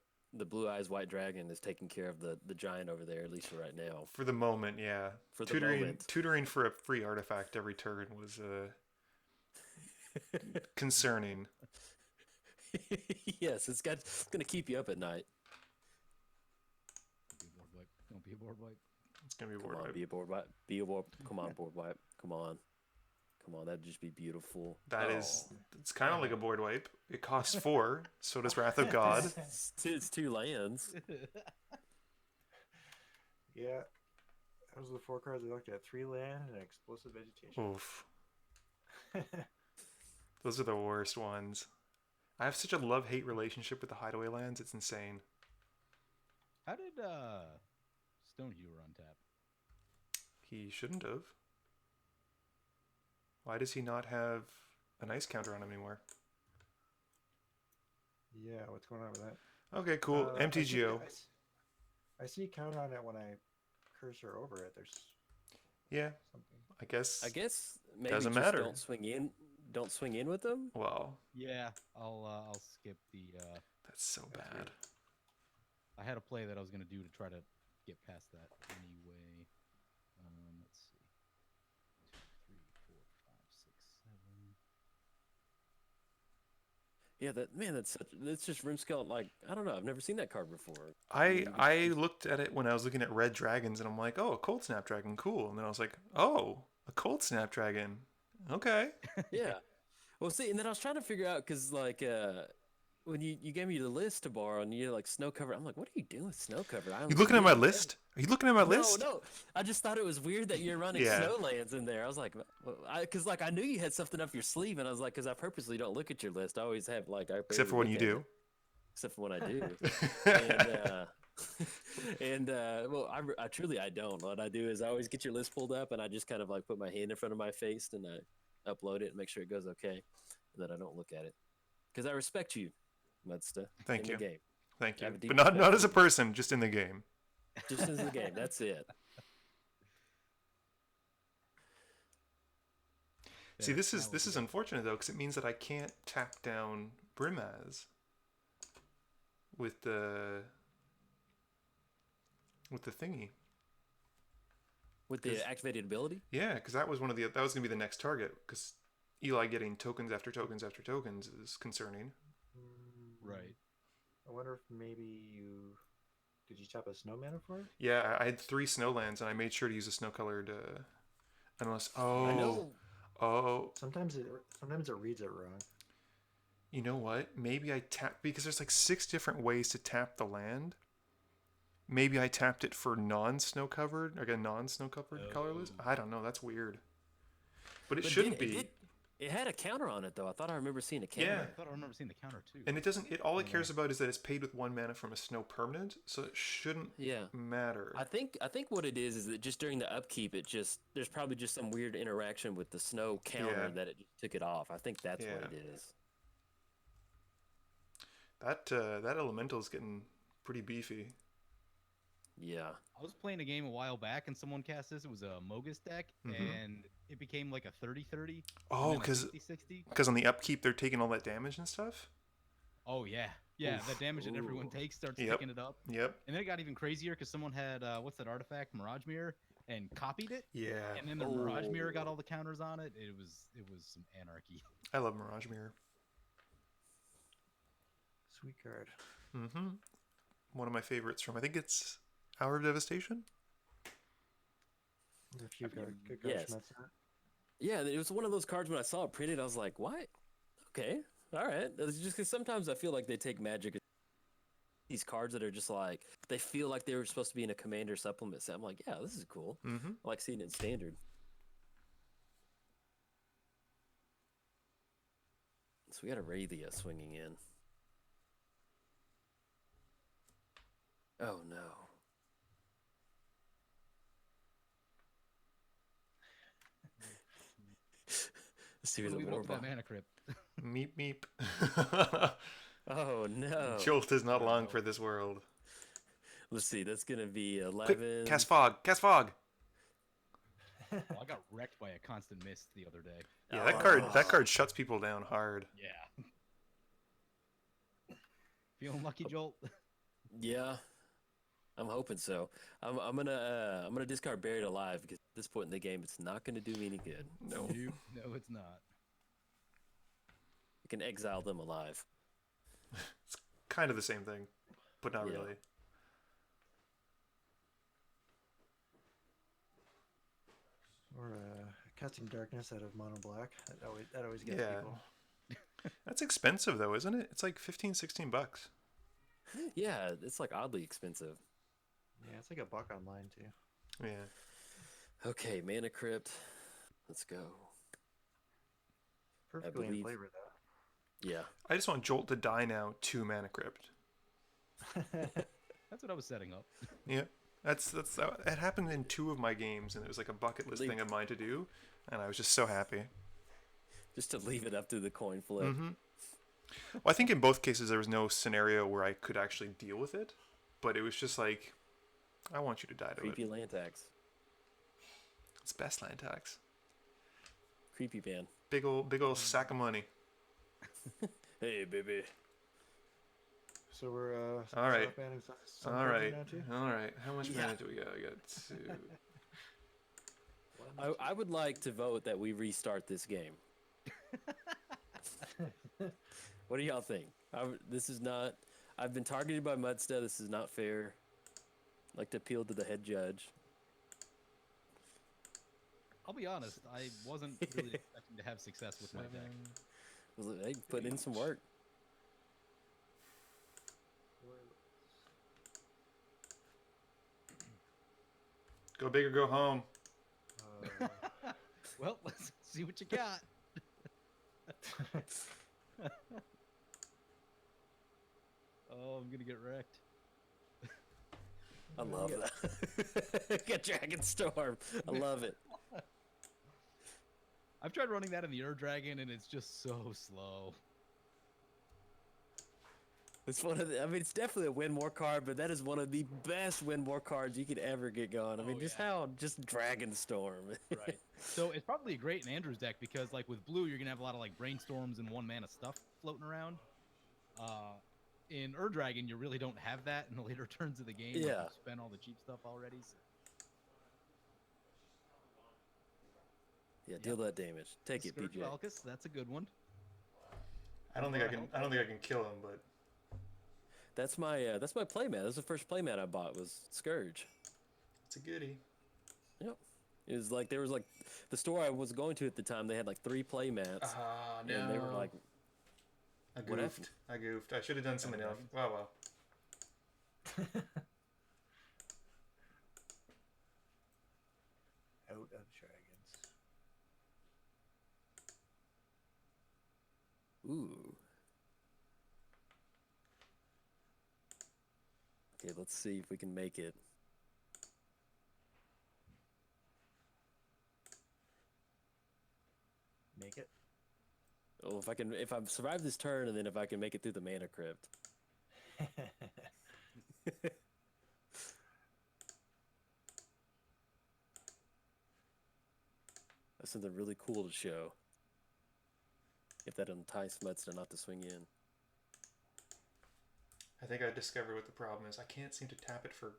Blue Eyes White Dragon is taking care of the giant over there, at least for right now. For the moment, yeah. For the moment. Tutoring for a free artifact every turn was concerning. Yes, it's gonna keep you up at night. Don't be a board wipe. Don't be a board wipe. It's gonna be a Come board on, wipe. be a board wipe. Be a board. Come on, board wipe. Come on. Come on, that'd just be beautiful. That is, it's kind of like a board wipe. It costs 4, so does Wrath of God. It's 2 lands. Yeah. Those are the 4 cards I looked at. 3 land and explosive vegetation. Oof. Those are the worst ones. I have such a love-hate relationship with the hideaway lands. It's insane. How did Stonehewer untap? He shouldn't have. Why does he not have an ice counter on him anymore? Yeah, what's going on with that? Okay, cool. MTGO. I see counter on it when I cursor over it. There's Yeah, something. I guess. Maybe Doesn't just matter. Don't swing in. Don't swing in with them. Well, Yeah, I'll skip the. that's so That's bad. weird. I had a play that I was gonna do to try to get past that anyway. Let's see. 2, 3, 4, 5, 6, 7. Yeah, that's just Rimscale. Like, I don't know. I've never seen that card before. I looked at it when I was looking at red dragons, and I'm like, oh, a cold snapdragon, cool. And then I was like, oh, a cold snapdragon, okay. Yeah. Well, see, and then I was trying to figure out because like when you gave me the list to borrow and you're like snow cover, I'm like, what are you doing with snow cover? You looking at my list? Are you looking at my list? No. I just thought it was weird that you're running Yeah. snowlands in there. I was like, because like I knew you had something up your sleeve, and I was like, because I purposely don't look at your list. I always have like Except for when you do. Except for when I do. Well, I truly I don't. What I do is I always get your list pulled up, and I just kind of like put my hand in front of my face and I upload it and make sure it goes okay, and then I don't look at it because I respect you, Muddstah. Thank in you. The game. Thank I you. have a deep But not respect as a for you. person, just in the game. Just as the game. That's it. See, There, this that was is it. unfortunate though, because it means that I can't tap down Brimaz with the thingy. With 'Cause- the activated ability. Yeah, because that was that was gonna be the next target. Because Eli getting tokens after tokens after tokens is concerning. Right. I wonder if maybe did you tap a snow mana for it? Yeah, I had 3 snowlands, and I made sure to use a snow-colored. Unless, I oh, know. Sometimes it reads it wrong. you know what? Maybe I tapped because there's like 6 different ways to tap the land. Maybe I tapped it for non-snow covered, like a non-snow covered colorless. I don't know. That's weird. But it But shouldn't be. It had a counter on it though. I thought I remember seeing a counter. Yeah. I thought I remember seeing the counter too. And it doesn't. All it cares about is that it's paid with 1 mana from a snow permanent, so it shouldn't Yeah. matter. I think what it is that just during the upkeep, there's probably just some weird interaction with the snow counter Yeah. that it just took it off. I think that's what it Yeah. is. That elemental is getting pretty beefy. Yeah. I was playing a game a while back and someone cast this. It was a Mogus deck, and it became like a 30-30. Oh, and then a because 60-60. on the upkeep they're taking all that damage and stuff. Oh yeah, yeah. Oof. The damage that everyone Ooh. takes starts Yep. picking it up. Yep. And then it got even crazier because someone had what's that artifact, Mirage Mirror, and copied it. Yeah. And then the Mirage Mirror got Oh. all the counters on it. It was some anarchy. I love Mirage Mirror. Sweet card. Mm-hmm. One of my favorites from I think it's Hour of Devastation. There's a few I mean, good cards yes. from that set. Yeah, it was one of those cards when I saw it printed, I was like, what? Okay, all right. It's just because sometimes I feel like they take Magic, these cards that are just like, they feel like they were supposed to be in a Commander supplement set. I'm like, yeah, this is cool. Mm-hmm. I like seeing it in Standard. So we got Aurelia swinging in. Oh, no. Let's see What who do the we vote for that Warboss. mana crypt? Meep meep. Oh, no. Jolt is not long for this world. Let's see, that's going to be 11. Quick, cast fog. Cast fog. Well, I got wrecked by a constant mist the other day. Yeah, Oh. that card shuts people down hard. Yeah. Feeling lucky, Jolt? Yeah, I'm hoping so. I'm gonna discard Buried Alive because at this point in the game, it's not gonna do me any good. No. No, it's not. I can exile them alive. It's kind of the same thing, but not Yeah. really. Or casting darkness out of mono black. That always gets Yeah. people. That's expensive though, isn't it? It's like $15-16. Yeah, it's like oddly expensive. Yeah, it's like $1 online too. Yeah. Okay, Mana Crypt. Let's go. Perfectly in believe- flavor though. Yeah. I just want Jolt to die now to Mana Crypt. That's what I was setting up. Yeah. It happened in 2 of my games, and it was like a bucket list Leave- thing of mine to do, and I was just so happy. Just to leave it up to the coin flip. Mm-hmm. Well, I think in both cases there was no scenario where I could actually deal with it, but it was just like, I want you to die to Creepy it. land tax. It's best land tax. Creepy man. Big old sack of money. Hey, baby. So we're All right. banning some All cards right. now too? All right. How much Yeah. mana do we got? We got 2. I would like to vote that we restart this game. What do y'all think? This is not. I've been targeted by Muddstah. This is not fair. I'd like to appeal to the head judge. I'll be honest, I wasn't really expecting to have success with my deck. Hey, put in some work. Go big or go home. Well, let's see what you got. Oh, I'm gonna get wrecked. I love that. Get Dragon Storm. I love it. I've tried running that in the Ur Dragon, and it's just so slow. It's one of the, I mean, it's definitely a win more card, but that is one of the best win more cards you could ever get going. I mean, just Dragonstorm. Right. So it's probably great in Andrew's deck because, like, with blue, you're gonna have a lot of like brainstorms and 1-mana stuff floating around. In Dragon, you really don't have that in the later turns of the game. Like, Yeah. you've spent all the cheap stuff already. So. Yeah, deal that damage. Take it, Scourge PJ. Valkus, that's a good one. I don't think I can kill him, but That's my playmat. That's the first playmat I bought was Scourge. it's a goodie. Yep. It was like there was like the store I was going to at the time. They had like 3 playmats, No. and they were like, I What goofed. I should have done something else. Well. Out of dragons. "Ooh." Okay, let's see if we can make it. Make it. Oh, if I survive this turn, and then if I can make it through the mana crypt. That's something really cool to show. If that entice Muddstah not to swing in. I think I discovered what the problem is. I can't seem to tap it for...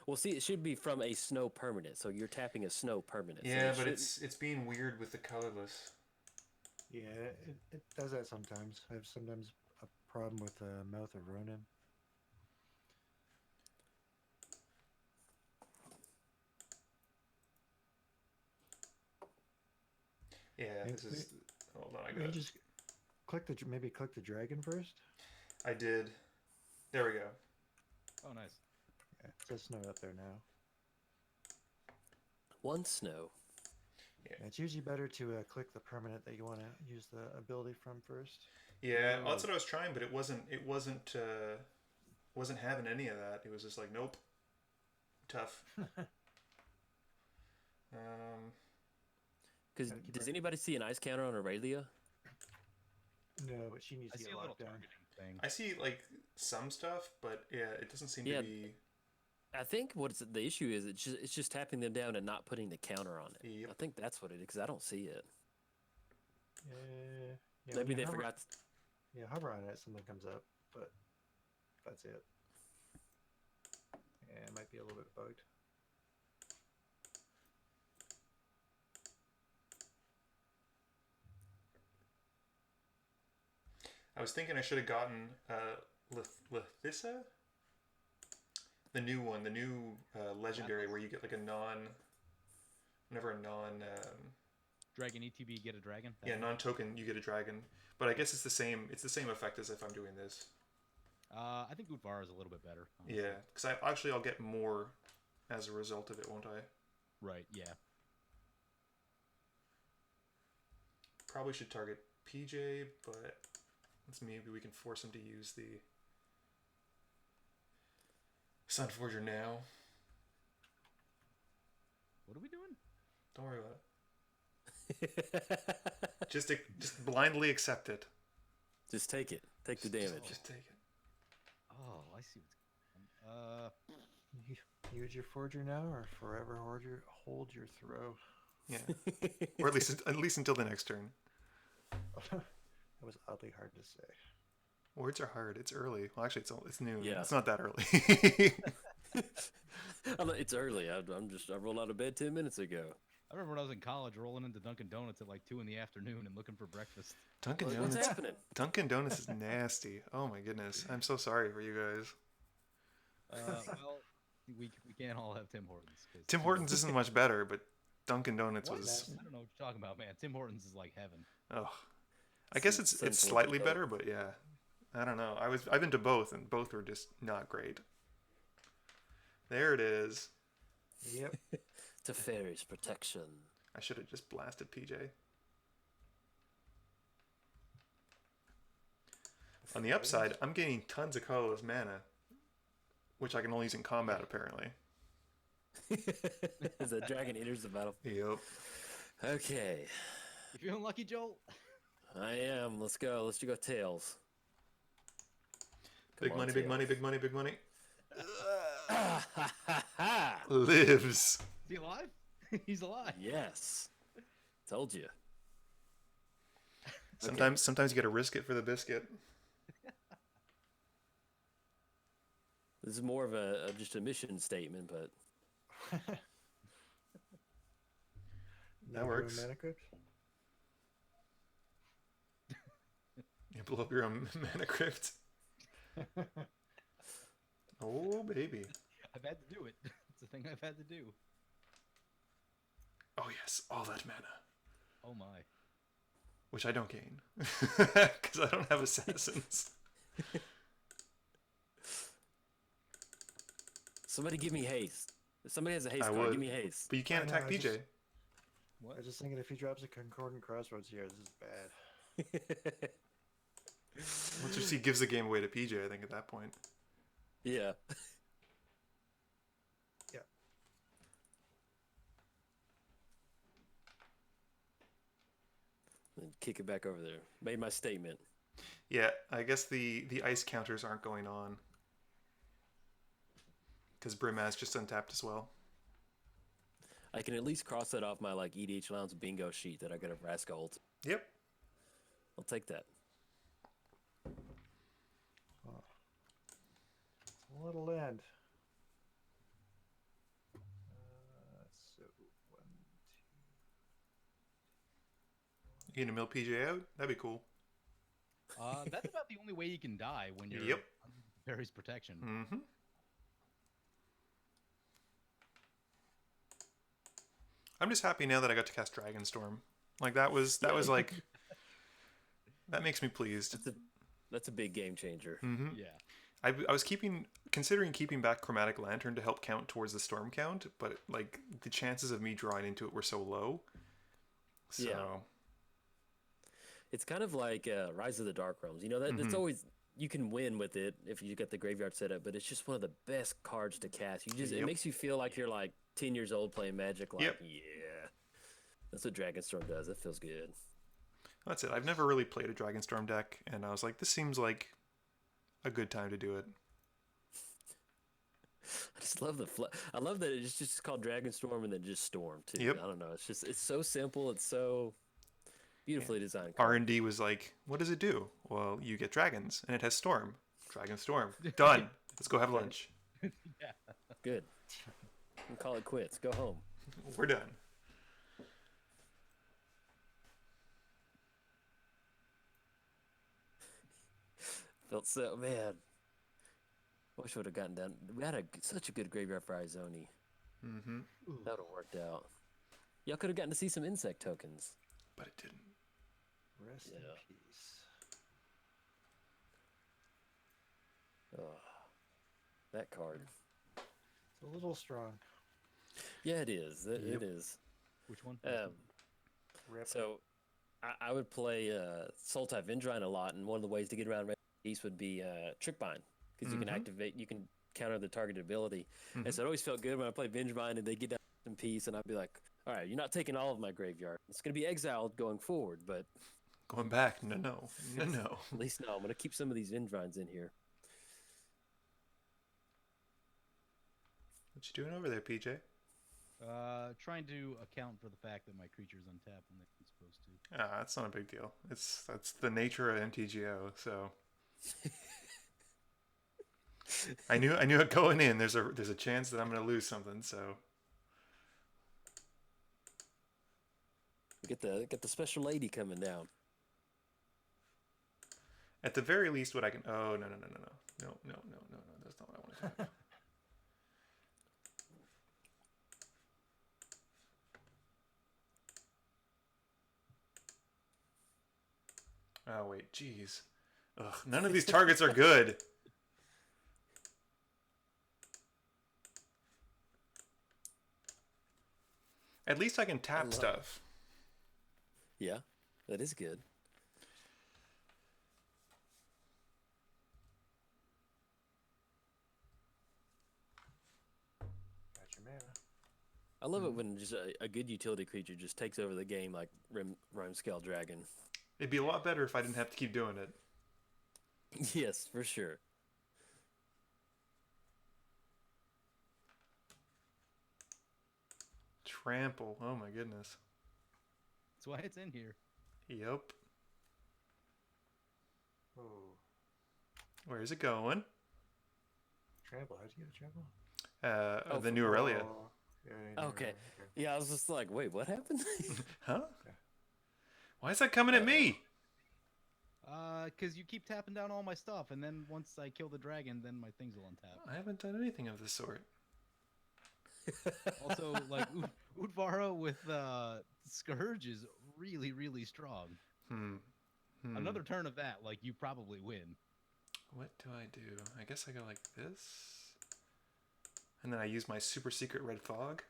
Well, see, it should be from a snow permanent, so you're tapping a snow permanent. Yeah, so but it's being weird with the colorless. Yeah, it does that sometimes. I have sometimes a problem with Mouth of Ronin. Yeah, Maybe- this is... Hold on, I got Maybe it. just click the dragon first. I did. There we go. Oh, nice. Yeah, it says snow up there now. 1 snow. Yeah, it's usually better to click the permanent that you want to use the ability from first. Yeah, well, that's what I was trying, but it wasn't having any of that. It was just like, nope. Tough. Because Gotta keep does our- anybody see an ice counter on Aurelia? No, but she needs I to see get a little locked down. targeting thing. I see like some stuff, but yeah, it doesn't seem to be. I think the issue is it's just tapping them down and not putting the counter on it. Yep. I think that's what it is because I don't see it. Yeah, Maybe when they you hover- forgot. Yeah, hover on it, something comes up, but that's it. Yeah, it might be a little bit bugged. I was thinking I should have gotten Lethissa, the new one, the new legendary where you get like a whenever a Dragon ETB, get a dragon. non-token, you get a dragon. But I guess it's the same effect as if I'm doing this. I think Utvara is a little bit better. Honestly. Yeah, because I'll get more as a result of it, won't I? Right. Yeah. Probably should target PJ, but maybe we can force him to use the Sunforger now. What are we doing? Don't worry about it. Just blindly accept it. Just take it. Take the damage. Just take it. Oh, I see what's going on. Use your forger now, or forever hold your throw. Yeah, or at least until the next turn. That was oddly hard to say. Words are hard. It's early. Well, actually, it's noon. Yeah. It's not that early. It's early. I rolled out of bed 10 minutes ago. I remember when I was in college rolling into Dunkin' Donuts at like 2 in the afternoon and looking for breakfast. Dunkin' What's Donuts. happening? Dunkin' Donuts is nasty. Oh my goodness. I'm so sorry for you guys. Well, we can't all have Tim Hortons. Tim Hortons isn't much better, but Dunkin' Donuts What? was. I don't know what you're talking about, man. Tim Hortons is like heaven. Oh, I guess it's slightly better, but yeah, I don't know. I've been to both, and both were just not great. There it is. Yep. Teferi's protection. I should have just blasted PJ. On the upside, I'm getting tons of colorless mana, which I can only use in combat, apparently. As a dragon enters the battle. Yep. Okay. You feeling lucky, Jolt? I am. Let's go. Let's go tails. Come Big on, money, big money, tails. big money, big money. Ah, ha, ha, ha. Lives. Is he alive? He's alive. Yes. Told you. Sometimes you gotta risk it for the biscuit. This is more of a just a mission statement, but Now works. Mana crypt. You blow up your own mana crypt. Oh baby. I've had to do it. It's a thing I've had to do. Oh yes, all that mana, Oh my. which I don't gain because I don't have assassins. somebody give me haste. If somebody has a haste I card, would. give me haste. But you can't I know, attack I PJ. just- What? I was just thinking if he drops a Concordant Crossroads here, this is bad. Once he gives the game away to PJ, I think at that point. Yeah. Yeah. And kick it back over there. Made my statement. Yeah, I guess the ice counters aren't going on because Brimaz just untapped as well. I can at least cross that off my like EDH Lounge bingo sheet that I got a Vraska ult. Yep. I'll take that. Oh. It's a little land. So 1, 2. You gonna mill PJ out? That'd be cool. That's about the only way you can die when you're Yep. under Barry's protection. Mm-hmm. I'm just happy now that I got to cast Dragonstorm. Like that was like that makes me pleased. That's a big game changer. Mm-hmm. Yeah. I was considering keeping back Chromatic Lantern to help count towards the storm count, but like the chances of me drawing into it were so low. So Yeah. It's kind of like Rise of the Dark Realms. You know, that it's always you can win with it if you get the graveyard set up, but it's just one of the best cards to cast. It Yep. makes you feel like you're like 10 years old playing Magic. Like, Yep. yeah, that's what Dragonstorm does. It feels good. that's it. I've never really played a Dragonstorm deck, and I was like, this seems like a good time to do it. I just love I love that it's just called Dragonstorm and then just Storm too. Yep. I don't know. It's so simple. It's so beautifully designed. R&D was like, what does it do? Well, you get dragons, and it has storm. Dragon storm. Done. Let's go have lunch. Yeah. Good. We'll call it quits. Go home. We're done. Felt so man. Wish we would have gotten down. We had such a good graveyard for Izoni. Mm-hmm. That would have worked out. Y'all could have gotten to see some insect tokens. But it didn't. Rest Yeah. in peace. Oh, that card. It's a little strong. Yeah, it is. It Yep. is. Which one? Rip. So I would play Sultai Vendrine a lot, and one of the ways to get around Red East would be Trickbind, because you can activate, you can counter the targeted ability. And so it always felt good when I played Vendrine and they get down in peace, and I'd be like, all right, you're not taking all of my graveyard. It's going to be exiled going forward, but Going back. No. at least no, I'm going to keep some of these Vendrines in here. What you doing over there, PJ? Trying to account for the fact that my creature's untapped when they're supposed to. Ah, that's not a big deal. That's the nature of MTGO. So I knew it going in. There's a chance that I'm gonna lose something. So Get the special lady coming down. at the very least, what I can. Oh no. That's not what I want to do. Oh wait, jeez. Ugh, none of these targets are good. At least I can tap stuff. Yeah, that is good. Got your mana. I love it when just a good utility creature just takes over the game like Rime-Scale Dragon. It'd be a lot better if I didn't have to keep doing it. Yes, for sure. Trample. Oh my goodness. That's why it's in here. Yep. Oh, Where is it going? trample. How'd you get a trample? The new Aurelia. Oh, yeah, Okay. Yeah, I was just like, wait, what happened? Huh? Why is that coming at me? Because you keep tapping down all my stuff, and then once I kill the dragon, then my things will untap. I haven't done anything of the sort. Also, like, Udvara with Scourge is really, really strong. Another turn of that, like, you probably win. What do I do? I guess I go like this. And then I use my super secret red fog.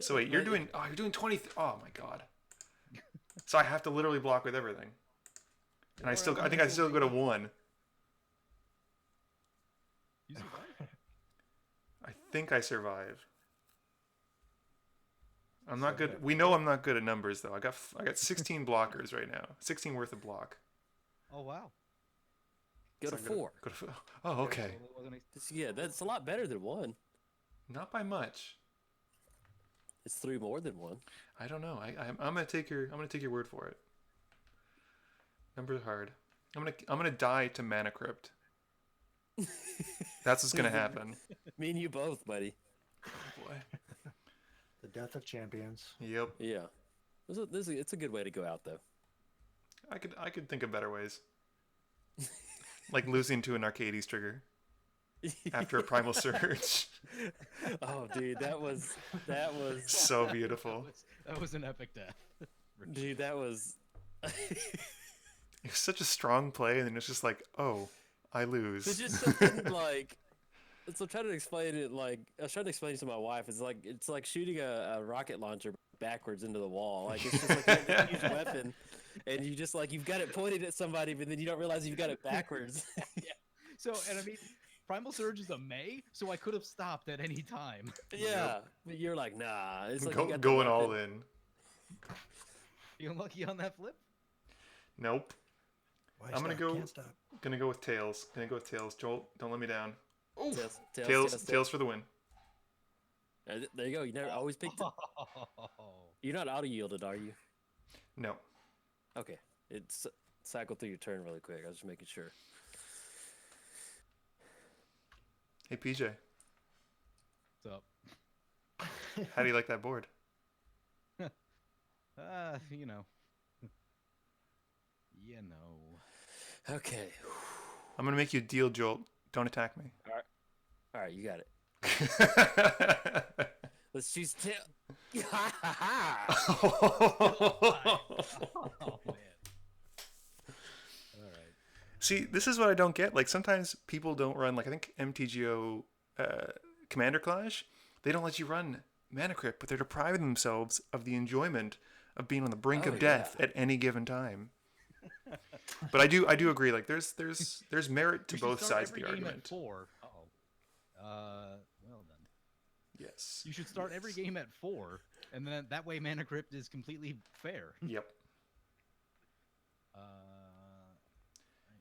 So wait, you're doing 20. Oh my god. So I have to literally block with everything. And I think I still go to 1. You survive? I think I survive. I'm not good. We know I'm not good at numbers though. I got 16 blockers right now. 16 worth of block. Oh, wow. Go to 4. Go to 4. Oh, okay. Yeah, that's a lot better than 1. Not by much. It's 3 more than 1. I don't know. I'm gonna take your word for it. Numbers are hard. I'm gonna die to Mana Crypt. That's what's gonna happen. Me and you both, buddy. Oh boy. The death of champions. Yep. Yeah. It's a good way to go out, though. I could think of better ways. Like losing to an Arcades trigger after a Primal Surge. Oh, dude, that was So beautiful. That was an epic death. dude, that was. It was such a strong play, and then it's just like, oh, I lose. It's just something like. So I'm trying to explain it like I was trying to explain it to my wife. It's like shooting a rocket launcher backwards into the wall. Like it's just like you have a huge weapon, and you just like you've got it pointed at somebody, but then you don't realize you've got it backwards. Yeah. So, and I mean, Primal Surge is a May, so I could have stopped at any time. Yeah, but you're like, nah. It's like Going all in. You unlucky on that flip? Nope. Why I'm gonna stop? go. Can't stop. Gonna go with tails. Jolt, don't let me down. Oh, Tails tails for the win. There you go. You never always picked it. You're not auto yielded, are you? No. Okay. It's cycle through your turn really quick. I was just making sure. Hey PJ, What's up? how do you like that board? You know. Okay. I'm gonna make you a deal, Jolt. Don't attack me. All right, you got it. Let's choose tail. Oh, man. All right. See, this is what I don't get. Like sometimes people don't run. Like I think MTGO Commander Clash, they don't let you run Mana Crypt, but they're depriving themselves of the enjoyment of being on the brink of death at any given time. But I do agree. Like there's merit to both sides of the argument. 4. Well then. Yes. You should start every game at 4, and then that way Mana Crypt is completely fair. Yep.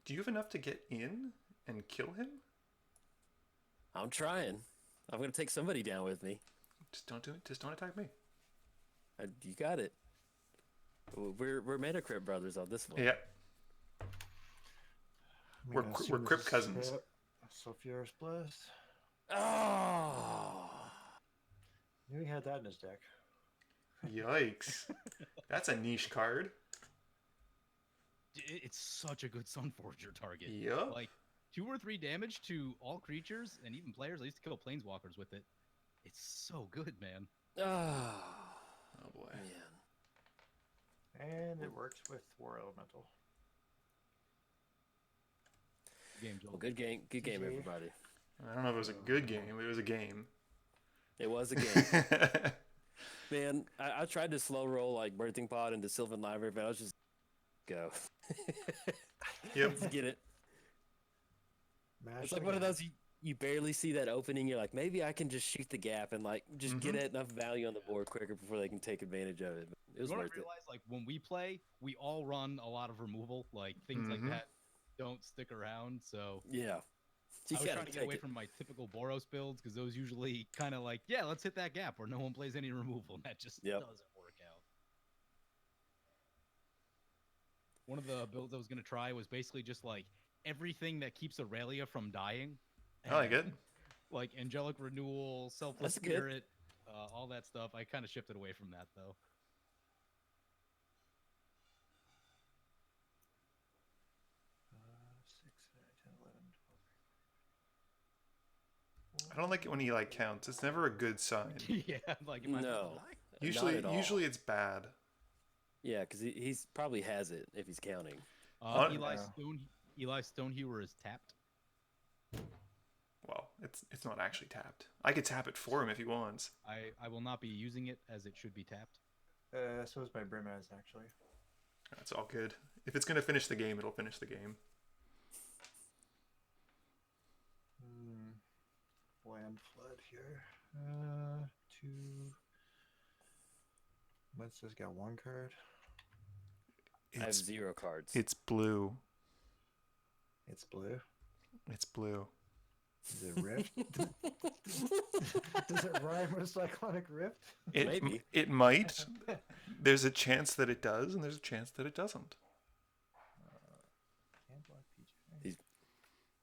Do you have enough to get in and kill him? I'm trying. I'm gonna take somebody down with me. Just don't do it. Just don't attack me. You got it. We're Mana Crypt brothers on this one. Yeah. I'm We're gonna we're assume Crypt this is cousins. Sophia's Bliss. Oh. Knew he had that in his deck. Yikes. That's a niche card. It's such a good Sunforger target. Yep. Like 2 or 3 damage to all creatures and even players. I used to kill planeswalkers with it. It's so good, man. Oh boy. Man. And it works with War Elemental. Game, Joel. Well, good game, GG. everybody. I don't know if it was a good game, but it was a game. It was a game. Man, I tried to slow roll like Birthing Pod into Sylvan Library, but I was just go. Yep. Let's get it. Mash It's like one of those you barely see that opening. You're like, maybe I can just shoot the gap and like just get enough value on the board quicker before they can take advantage of it. It was You know what worth I it. realize? Like when we play, we all run a lot of removal. Like things like that don't stick around. So Yeah, you I was gotta trying to get take away it. from my typical Boros builds because those usually kind of like, yeah, let's hit that gap where no one plays any removal, and that just Yep. doesn't work out. One of the builds I was gonna try was basically just like everything that keeps Aurelia from dying. I like it. Like angelic renewal, selfless That's good. spirit, all that stuff. I kind of shifted away from that though. 6, 10, 11, 12. I don't like it when he like counts. It's never a good sign. Yeah, like am I No. about to die? Usually, Not at all. usually it's bad. Yeah, because he's probably has it if he's counting. Eli No. Stonehewer is tapped. Well, it's not actually tapped. I could tap it for him if he wants. I will not be using it as it should be tapped. So is my Brimaz, actually. That's all good. If it's gonna finish the game, it'll finish the game. Land flood here. 2. Muddstah's got 1 card. I have It's 0 cards. it's blue. It's blue. It's blue. Is it Rift? Does it rhyme with Cyclonic Rift? Maybe. It might. There's a chance that it does, and there's a chance that it doesn't. Can't block PJ.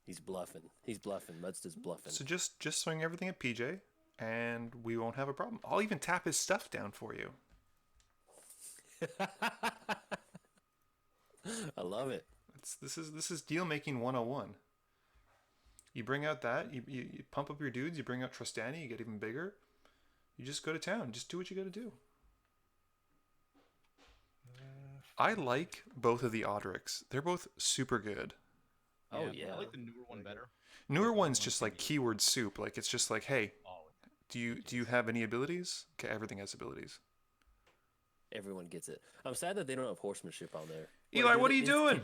He's bluffing. He's bluffing. Muddstah's bluffing. So just swing everything at PJ, and we won't have a problem. I'll even tap his stuff down for you. I love it. This is deal making 101. You bring out that, you pump up your dudes, you bring out Trostani, you get even bigger. You just go to town. Just do what you got to do. I like both of the Audrics. They're both super good. Oh, yeah. I like the newer one better. Newer one's just like keyword soup. Like it's just like, hey, Oh, do you have any abilities? Okay, everything has abilities. Everyone gets it. I'm sad that they don't have horsemanship on there. Eli, what are you It's- doing?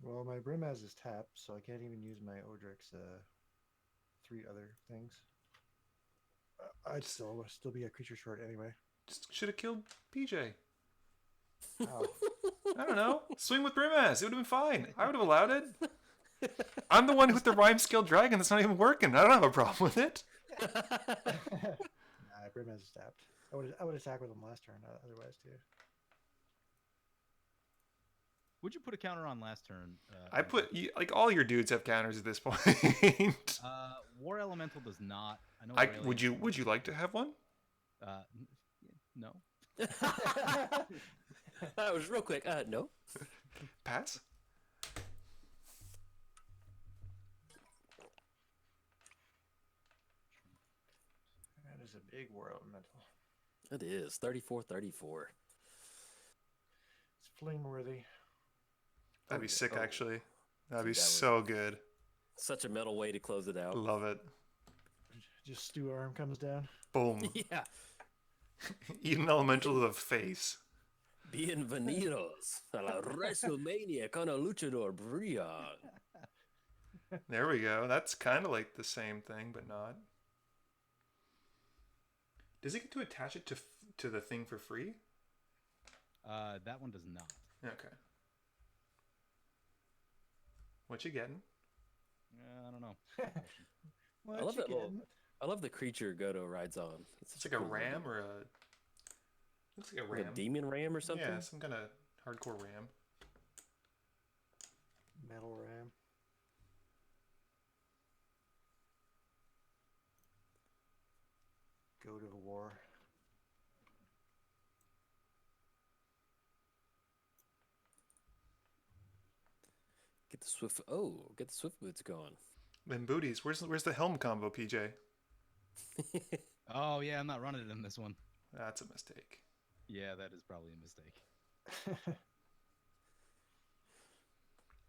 Well, my Brimaz is tapped, so I can't even use my Odric's 3 other things. I'd still be a creature short anyway. Just should have killed PJ. Ow. I don't know. Swing with Brimaz. It would have been fine. I would have allowed it. I'm the one with the rhyme skill dragon that's not even working. I don't have a problem with it. Nah, Brimaz is tapped. I would attack with him last turn, otherwise too. would you put a counter on last turn? I put like all your dudes have counters at this point. War Elemental does not. I know. Would you like to have one? No. That was real quick. No. Pass. That is a big War Elemental. It is 34-34. It's flame worthy. That'd be sick, Oh. actually. That'd be That would- so good. Such a metal way to close it out. Love it. Just Stew Arm comes down. Boom. Yeah. Eat an elemental to the face. Bienvenidos a la WrestleMania con el luchador Brian. There we go. That's kind of like the same thing, but not. Does he get to attach it to the thing for free? That one does not. Okay. What you getting? I don't know. What I love you that little. getting? I love the creature Goto rides on. It's like a ram or a. Looks like a like ram. a demon ram or something. Yeah, some kind of hardcore ram. Metal Ram. Go to the war. Get the swift boots going. Then booties. Where's the helm combo, PJ? Oh yeah, I'm not running it in this one. That's a mistake. Yeah, that is probably a mistake.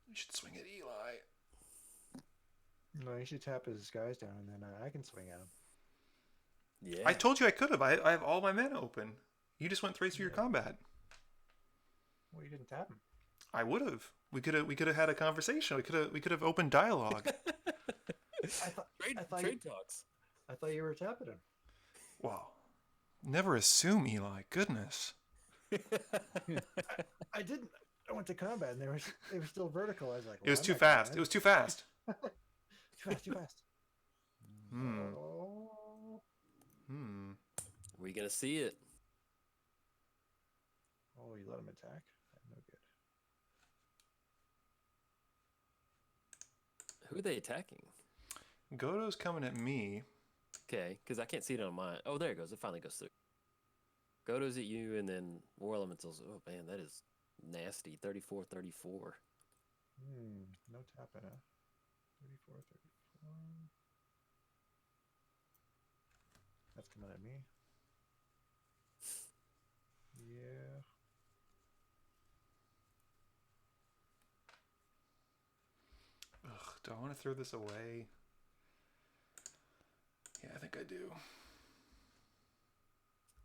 You should swing at Eli. No, you should tap his guys down, and then I can swing at him. Yeah. I told you I could have. I have all my mana open. You just went straight through your combat. Well, you didn't tap him. I would have. We could have had a conversation. We could have opened dialogue. Trade talks. I thought you were tapping him. Wow. Never assume, Eli. Goodness. I didn't. I went to combat and they were still vertical. I was like, It was I'm too not gonna fast. win. It was too fast. Too fast. Hmm. Oh. Hmm. We're gonna see it. Oh, you let him attack? No good. Who are they attacking? Godo's coming at me. Okay, because I can't see it on mine. Oh, there it goes. It finally goes through. Godo's at you, and then War Elementals. Oh, man, that is nasty. 34, 34. No tapping, huh? 34, 34. That's coming at me. Yeah. Ugh, do I want to throw this away? Yeah, I think I do.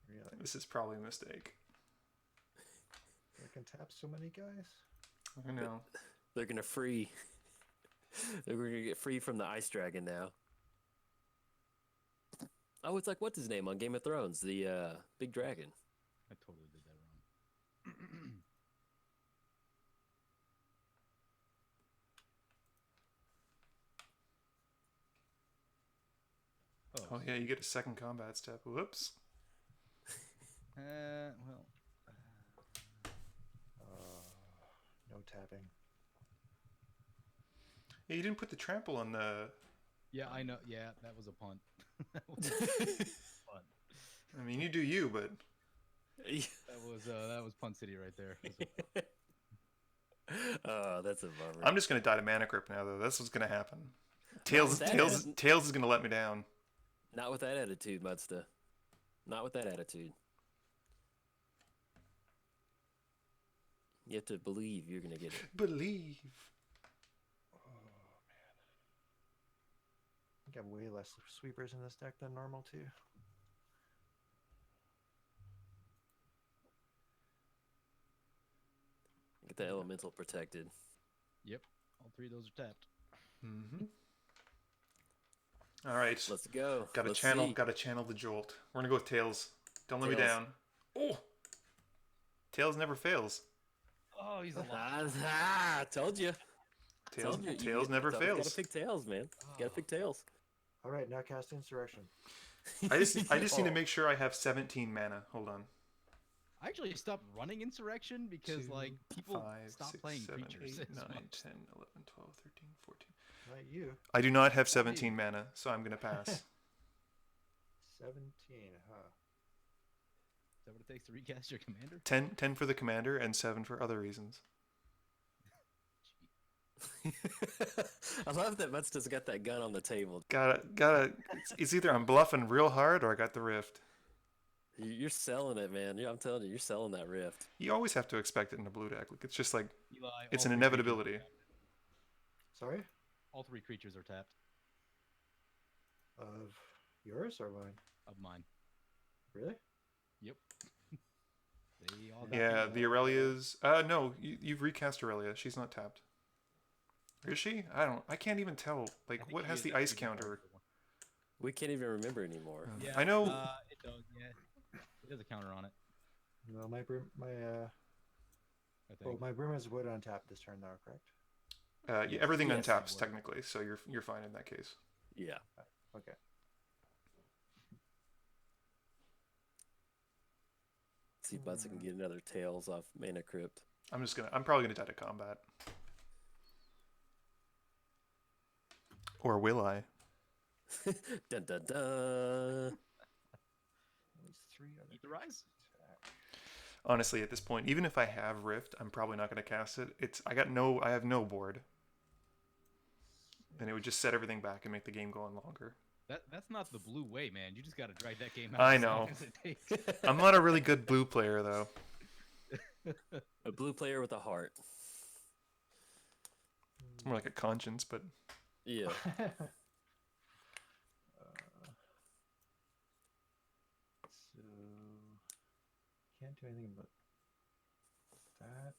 Really? This is probably a mistake. I can tap so many guys? I know. They're gonna free. They're gonna get free from the Ice Dragon now. Oh, it's like what's his name on Game of Thrones? The big dragon. I totally did that wrong. Oh yeah, you get a second combat step. Whoops. Well. No tapping. Yeah, you didn't put the trample on the. Yeah, I know. Yeah, that was a punt. That was a punt. I mean, you do you, but That was punt city right there. That was a punt. Oh, that's a bummer. I'm just gonna die to mana crypt now, though. That's what's gonna happen. Tails that is gonna let me down. Not with that attitude, Muddstah. Not with that attitude. You have to believe you're gonna get it. Believe. Oh, man. I think I have way less sweepers in this deck than normal, too. Get the elemental protected. Yep, all three of those are tapped. Mm-hmm. All right. Let's go. Got to Let's channel. see. Got to channel the jolt. We're gonna go with Tails. Don't let me Tails. down. Oh. Tails never fails. Oh, he's alive. I told you. Tails never fails. Gotta pick tails, man. Gotta pick tails. All right, now cast Insurrection. I just need to make sure I have 17 mana. Hold on. I actually stopped running Insurrection because 2, like people 5, stopped 6, playing 7, creatures. 8, as 9, much. 10, 11, 12, 13, 14. Not you. I do not have 17 mana, so I'm gonna pass. 17, huh? Is that what it takes to recast your commander? 10 for the commander and 7 for other reasons. I love that Muddstah's got that gun on the table. Gotta. It's either I'm bluffing real hard or I got the rift. You're selling it, man. I'm telling you, you're selling that rift. You always have to expect it in a blue deck. Like, it's just like Eli, it's all an three creatures inevitability. are tapped. Sorry? All three creatures are tapped Of yours or mine? of mine. Really? Yep. They all got Yeah, beat. the Aurelia's. No, you've recast Aurelia. She's not tapped. Is she? I can't even tell. I Like, think what he has is the actually ice the counter? target one. We can't even remember anymore. Yeah, I know. It does. Yeah, it has a counter on it. No, my I think. my Brim is wood on tap this turn, though, correct? Yeah, everything Yes, untaps you would. technically, so you're fine in that case. Yeah. Okay. See if Muddstah can get another tails off Mana Crypt. I'm probably gonna die to combat. Or will I? Dun dun dun. Those 3 other Eat the rise. attack. Honestly, at this point, even if I have Rift, I'm probably not gonna cast it. I have no board. And it would just set everything back and make the game go on longer. That's not the blue way, man. You just got to drag that game out. I as know. long as it takes. I'm not a really good blue player though. A blue player with a heart. It's more like a conscience, but Yeah. So can't do anything but that.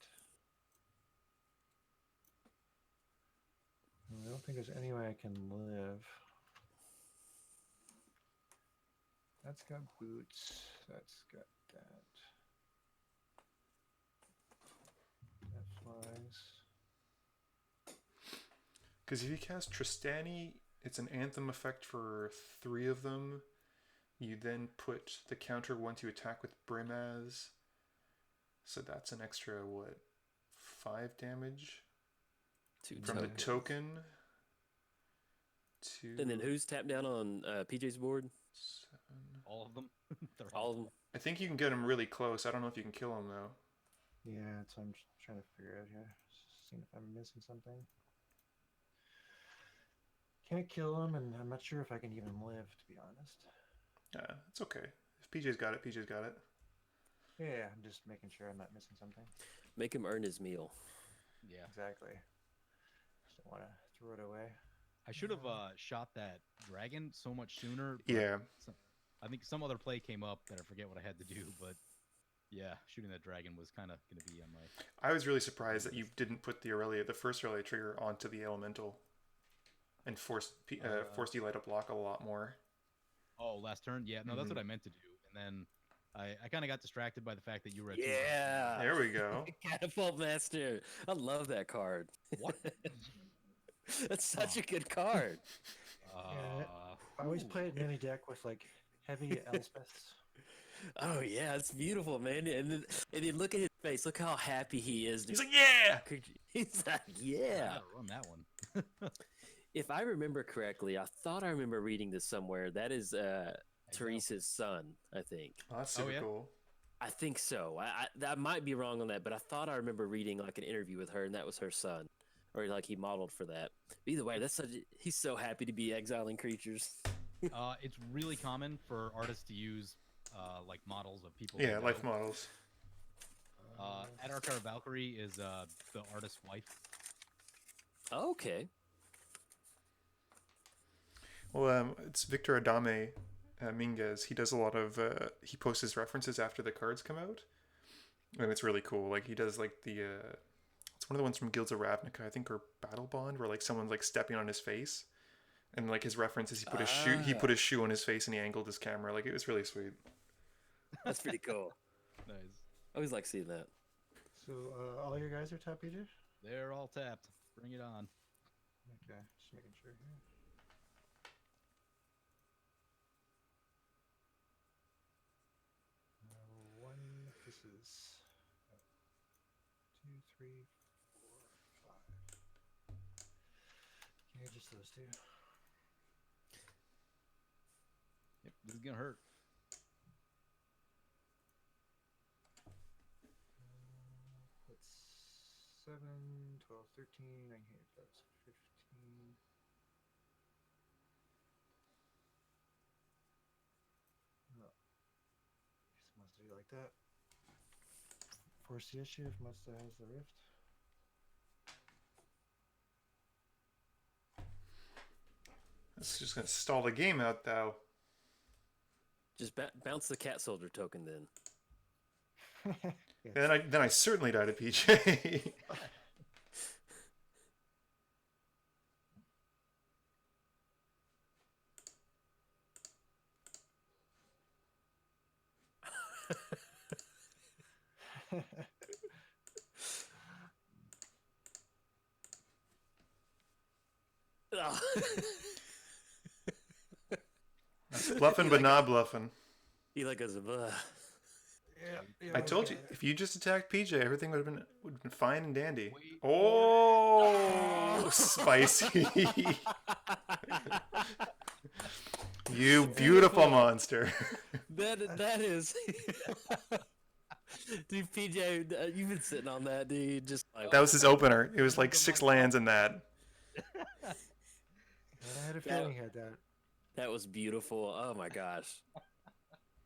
don't think there's any way I can live. That's got boots. That's got that. That flies. Because if you cast Trostani, it's an Anthem effect for 3 of them. You then put the counter once you attack with Brimaz. So that's an extra, what, 5 damage? 2 From the tokens. token. 2. And then who's tapped down on PJ's board? 7. All of them. They're All of them. I think you can get him really close. I don't know if you can kill him, though. Yeah, that's what I'm trying to figure out here. Seeing if I'm missing something. Can't kill him, and I'm not sure if I can even live, to be honest. Yeah, it's okay. If PJ's got it, PJ's got it. Yeah, I'm just making sure I'm not missing something. Make him earn his meal. Yeah. Exactly. Just don't want to throw it away. I should have shot that dragon so much sooner. but Yeah. I think some other play came up that I forget what I had to do, but yeah, shooting that dragon was kind of going to be on my... I was really surprised that you didn't put the Aurelia, the first Aurelia trigger onto the elemental and forced Eli to block a lot more. Oh, last turn? Yeah, no, that's what I meant to do. And then I kind of got distracted by the fact that you were at 2 lives. Yeah. There we go. Catapult Master. I love that card. What? That's such a good card. I always play it mini deck with like heavy Elspeths. Oh yeah, it's beautiful, man. And then look at his face. Look how happy he is. He's like, yeah! He's like, I yeah. gotta run that one. If I remember correctly, I thought I remember reading this somewhere. That is Teresa's son, I think. Oh, that's super yeah? cool. I think so. I might be wrong on that, but I thought I remember reading like an interview with her, and that was her son, or like he modeled for that. But either way, he's so happy to be exiling creatures. It's really common for artists to use like models of people. Yeah, they life know. models. At Arkar Valkyrie is the artist's wife. Okay. Well, it's Victor Adame Minguez. He does a lot of he posts his references after the cards come out, and it's really cool. Like he does like the it's one of the ones from Guilds of Ravnica, I think, or Battle Bond, where like someone's like stepping on his face, and like his references, he put his shoe on his face and he angled his camera. Like it was really sweet. That's pretty cool. Nice. I always like seeing that. So all your guys are top eater? They're all tapped. Bring it on. Okay, just making sure here. One, this is 2, 3, 4, 5. Okay, just those 2. Yep, this is gonna hurt. That's 7, 12, 13. I can hit those 15. No. Must do like that. Force the issue if Muddstah has the rift. It's just gonna stall the game out, though. Just bounce the cat soldier token then. Yes. And then I certainly died to PJ. Oh. That's bluffing, but not bluffing. Eli goes, "Ugh." Yeah, I told you, if you just attacked PJ, everything would have been fine and dandy. Wait. Oh, spicy! You beautiful monster. That is. Dude, PJ, you've been sitting on that, dude. Just like That was his opener. It was like 6 lands in that. I had a feeling he had that. that was beautiful. Oh my gosh.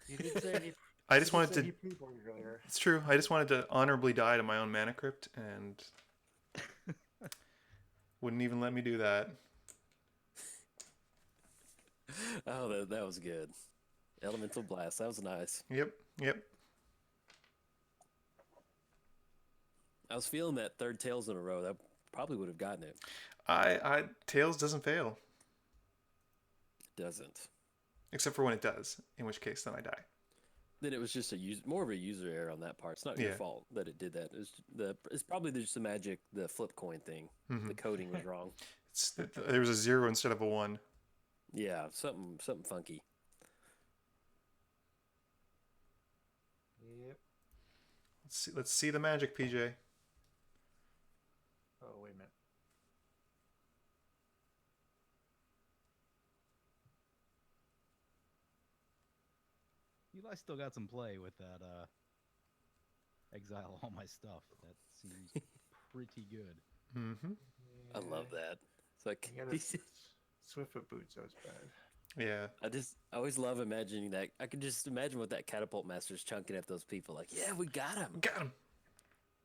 You did say he. I just wanted to. He pre-boarded earlier. It's true. I just wanted to honorably die to my own mana crypt, and wouldn't even let me do that. Oh, that was good. Elemental blast. That was nice. Yep. I was feeling that third tails in a row. That probably would have gotten it. Tails doesn't fail. Doesn't. Except for when it does, in which case then I die. Then it was just more of a user error on that part. It's not your fault that it did that. It's probably just the magic, the flip coin thing. The coding was wrong. There was a 0 instead of a 1. Yeah, something funky. Yep. Let's see the magic, PJ. Oh, wait a minute. Eli still got some play with that exile all my stuff. That seems pretty good. Mm-hmm. I love that. It's like You gotta Swiftfoot boots, that was bad. Yeah. I always love imagining that. I can just imagine what that catapult master's chunking at those people. Like, yeah, we got him.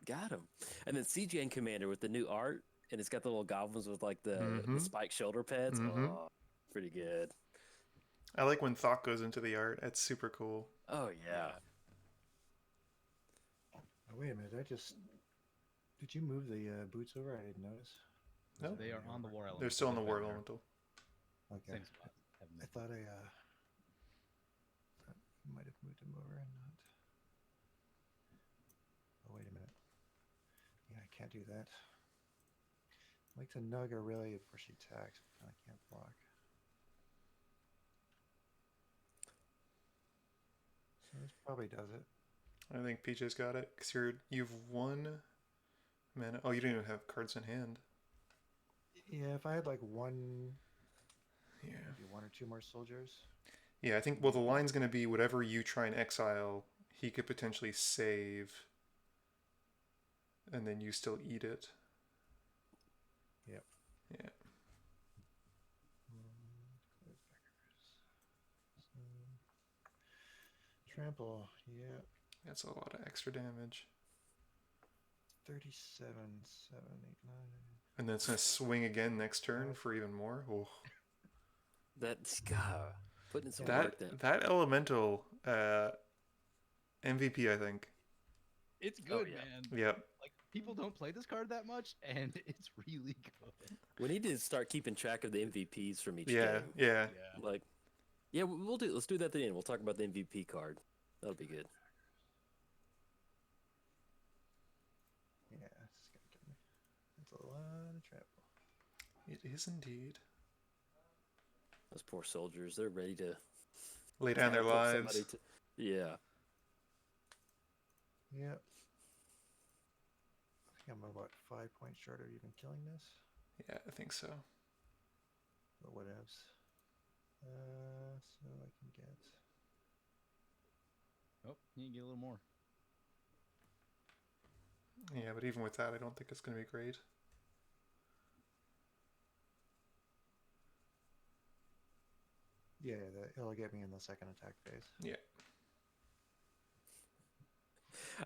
Got him. And then CGN Commander with the new art, and it's got the little goblins with like the spiked shoulder pads. Oh, pretty good. I like when thought goes into the art. It's super cool. Oh yeah. Oh, wait a minute. Did you move the boots over? I didn't notice. No, They are on the war elemental. they're still on the They've war been there. elemental. Okay. Same spot. Haven't I moved. thought I might have moved him over and not. Oh, wait a minute. Yeah, I can't do that. I like to nug Aurelia before she attacks, but I can't block. So this probably does it. I think PJ's got it because you've won mana. Oh, you don't even have cards in hand. Yeah, if I had like one, Yeah. maybe 1 or 2 more soldiers. Yeah, I think, well, the line's going to be whatever you try and exile, he could potentially save, and then you still eat it. Yep. Yeah. Trample, yeah. That's a lot of extra damage. 37, 7, 8, 9. And then it's going to swing again next turn for even more. Oh. That's God. Putting in some That work then. that elemental MVP, I think. It's good, yeah. man. Yep. Like people don't play this card that much, and it's really good. We need to start keeping track of the MVPs from each Yeah, game. yeah. Like, yeah, we'll do. Let's do that at the end. We'll talk about the MVP card. That'll be good. Yeah, it's gonna kill me. That's a lot of trample. It is indeed. Those poor soldiers. They're ready to Lay down their catapult somebody lives. Yeah. Yep. I think I'm about 5 points short of even killing this. Yeah, I think so. But whatevs. So I can get. Oh, you can get a little more. Yeah, but even with that, I don't think it's going to be great. Yeah, it'll get me in the second attack phase. Yeah.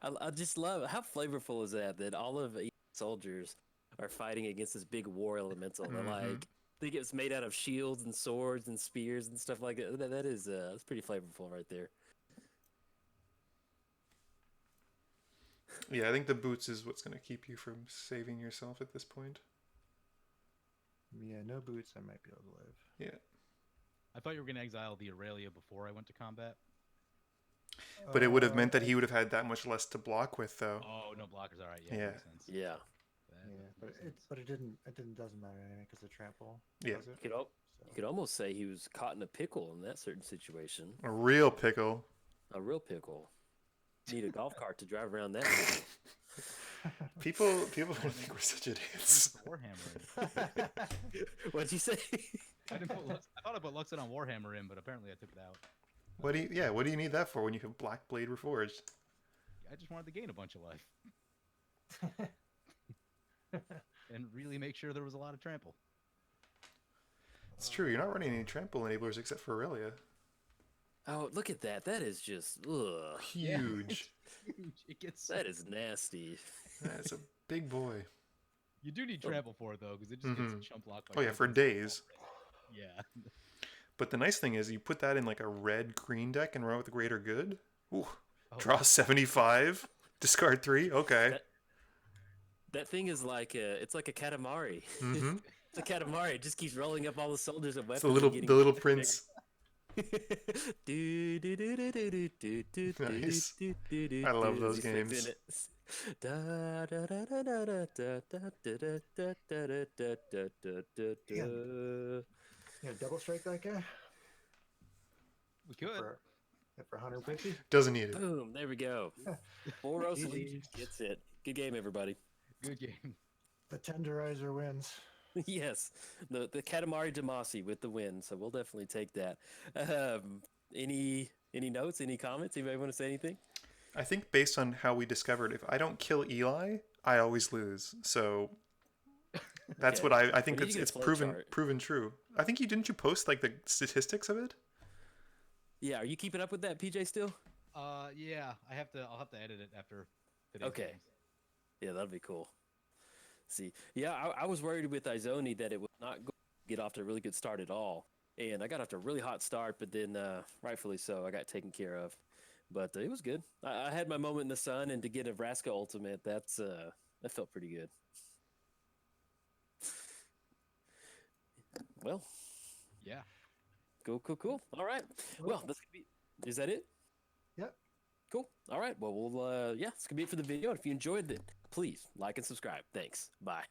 I just love how flavorful is that all of the soldiers are fighting against this big war elemental. They're like, they get made out of shields and swords and spears and stuff like that. That is that's pretty flavorful right there. Yeah, I think the boots is what's going to keep you from saving yourself at this point. Yeah, no boots, I might be able to live. Yeah. I thought you were going to exile the Aurelia before I went to combat. But it would have meant that he would have had that much less to block with, though. Oh, no blockers. All right. Yeah. Yeah. Makes sense. Yeah. That Yeah, makes but sense. it doesn't matter anyway because the trample. Yeah. does it. You could almost say he was caught in a pickle in that certain situation. A real pickle. A real pickle. Need a golf cart to drive around that. People don't think we're such idiots. Warhammer. What'd you say? I thought I put Luxon on Warhammer in, but apparently I took it out. What do you need that for when you have Black Blade Reforged? I just wanted to gain a bunch of life and really make sure there was a lot of trample. It's true, you're not running any trample enablers except for Aurelia. Oh, look at that. That is just ugh. Huge. Huge. It gets. That is nasty. That's a big boy. You do need trample for it though, because it just gets chump blocked. Oh yeah, for days. Yeah. But the nice thing is you put that in like a red-green deck and run with the greater good. Ooh. Oh. Draw 75, discard 3. Okay. That thing is like it's like a Katamari. Mm-hmm. It's a Katamari. It just keeps rolling up all the soldiers and It's weapons. the little prince. Nice. I love those games. Yeah, double strike that guy We could. for 150. Doesn't need it. Boom! There we go. Boros GG. Legion gets it. Good game, everybody. Good game. The tenderizer wins. Yes, the Katamari Damacy with the win. So we'll definitely take that. Any notes? Any comments? Anybody want to say anything? I think based on how we discovered, if I don't kill Eli, I always lose. So that's Okay. what I think We need to get a it's flow chart. proven true. I think you post like the statistics of it? Yeah, are you keeping up with that, PJ? Still? Yeah, I'll have to edit it after today's Okay. games. Yeah, that'd be cool. See, yeah, I was worried with Izoni that it would not get off to a really good start at all, and I got off to a really hot start, but then rightfully so, I got taken care of. But it was good. I had my moment in the sun, and to get a Vraska ultimate, that felt pretty good. Well, Yeah. cool. All right. Well, that's gonna be. Is that it? Yep. Cool. All right. Well, yeah, it's gonna be it for the video. And if you enjoyed it, please like and subscribe. Thanks. Bye.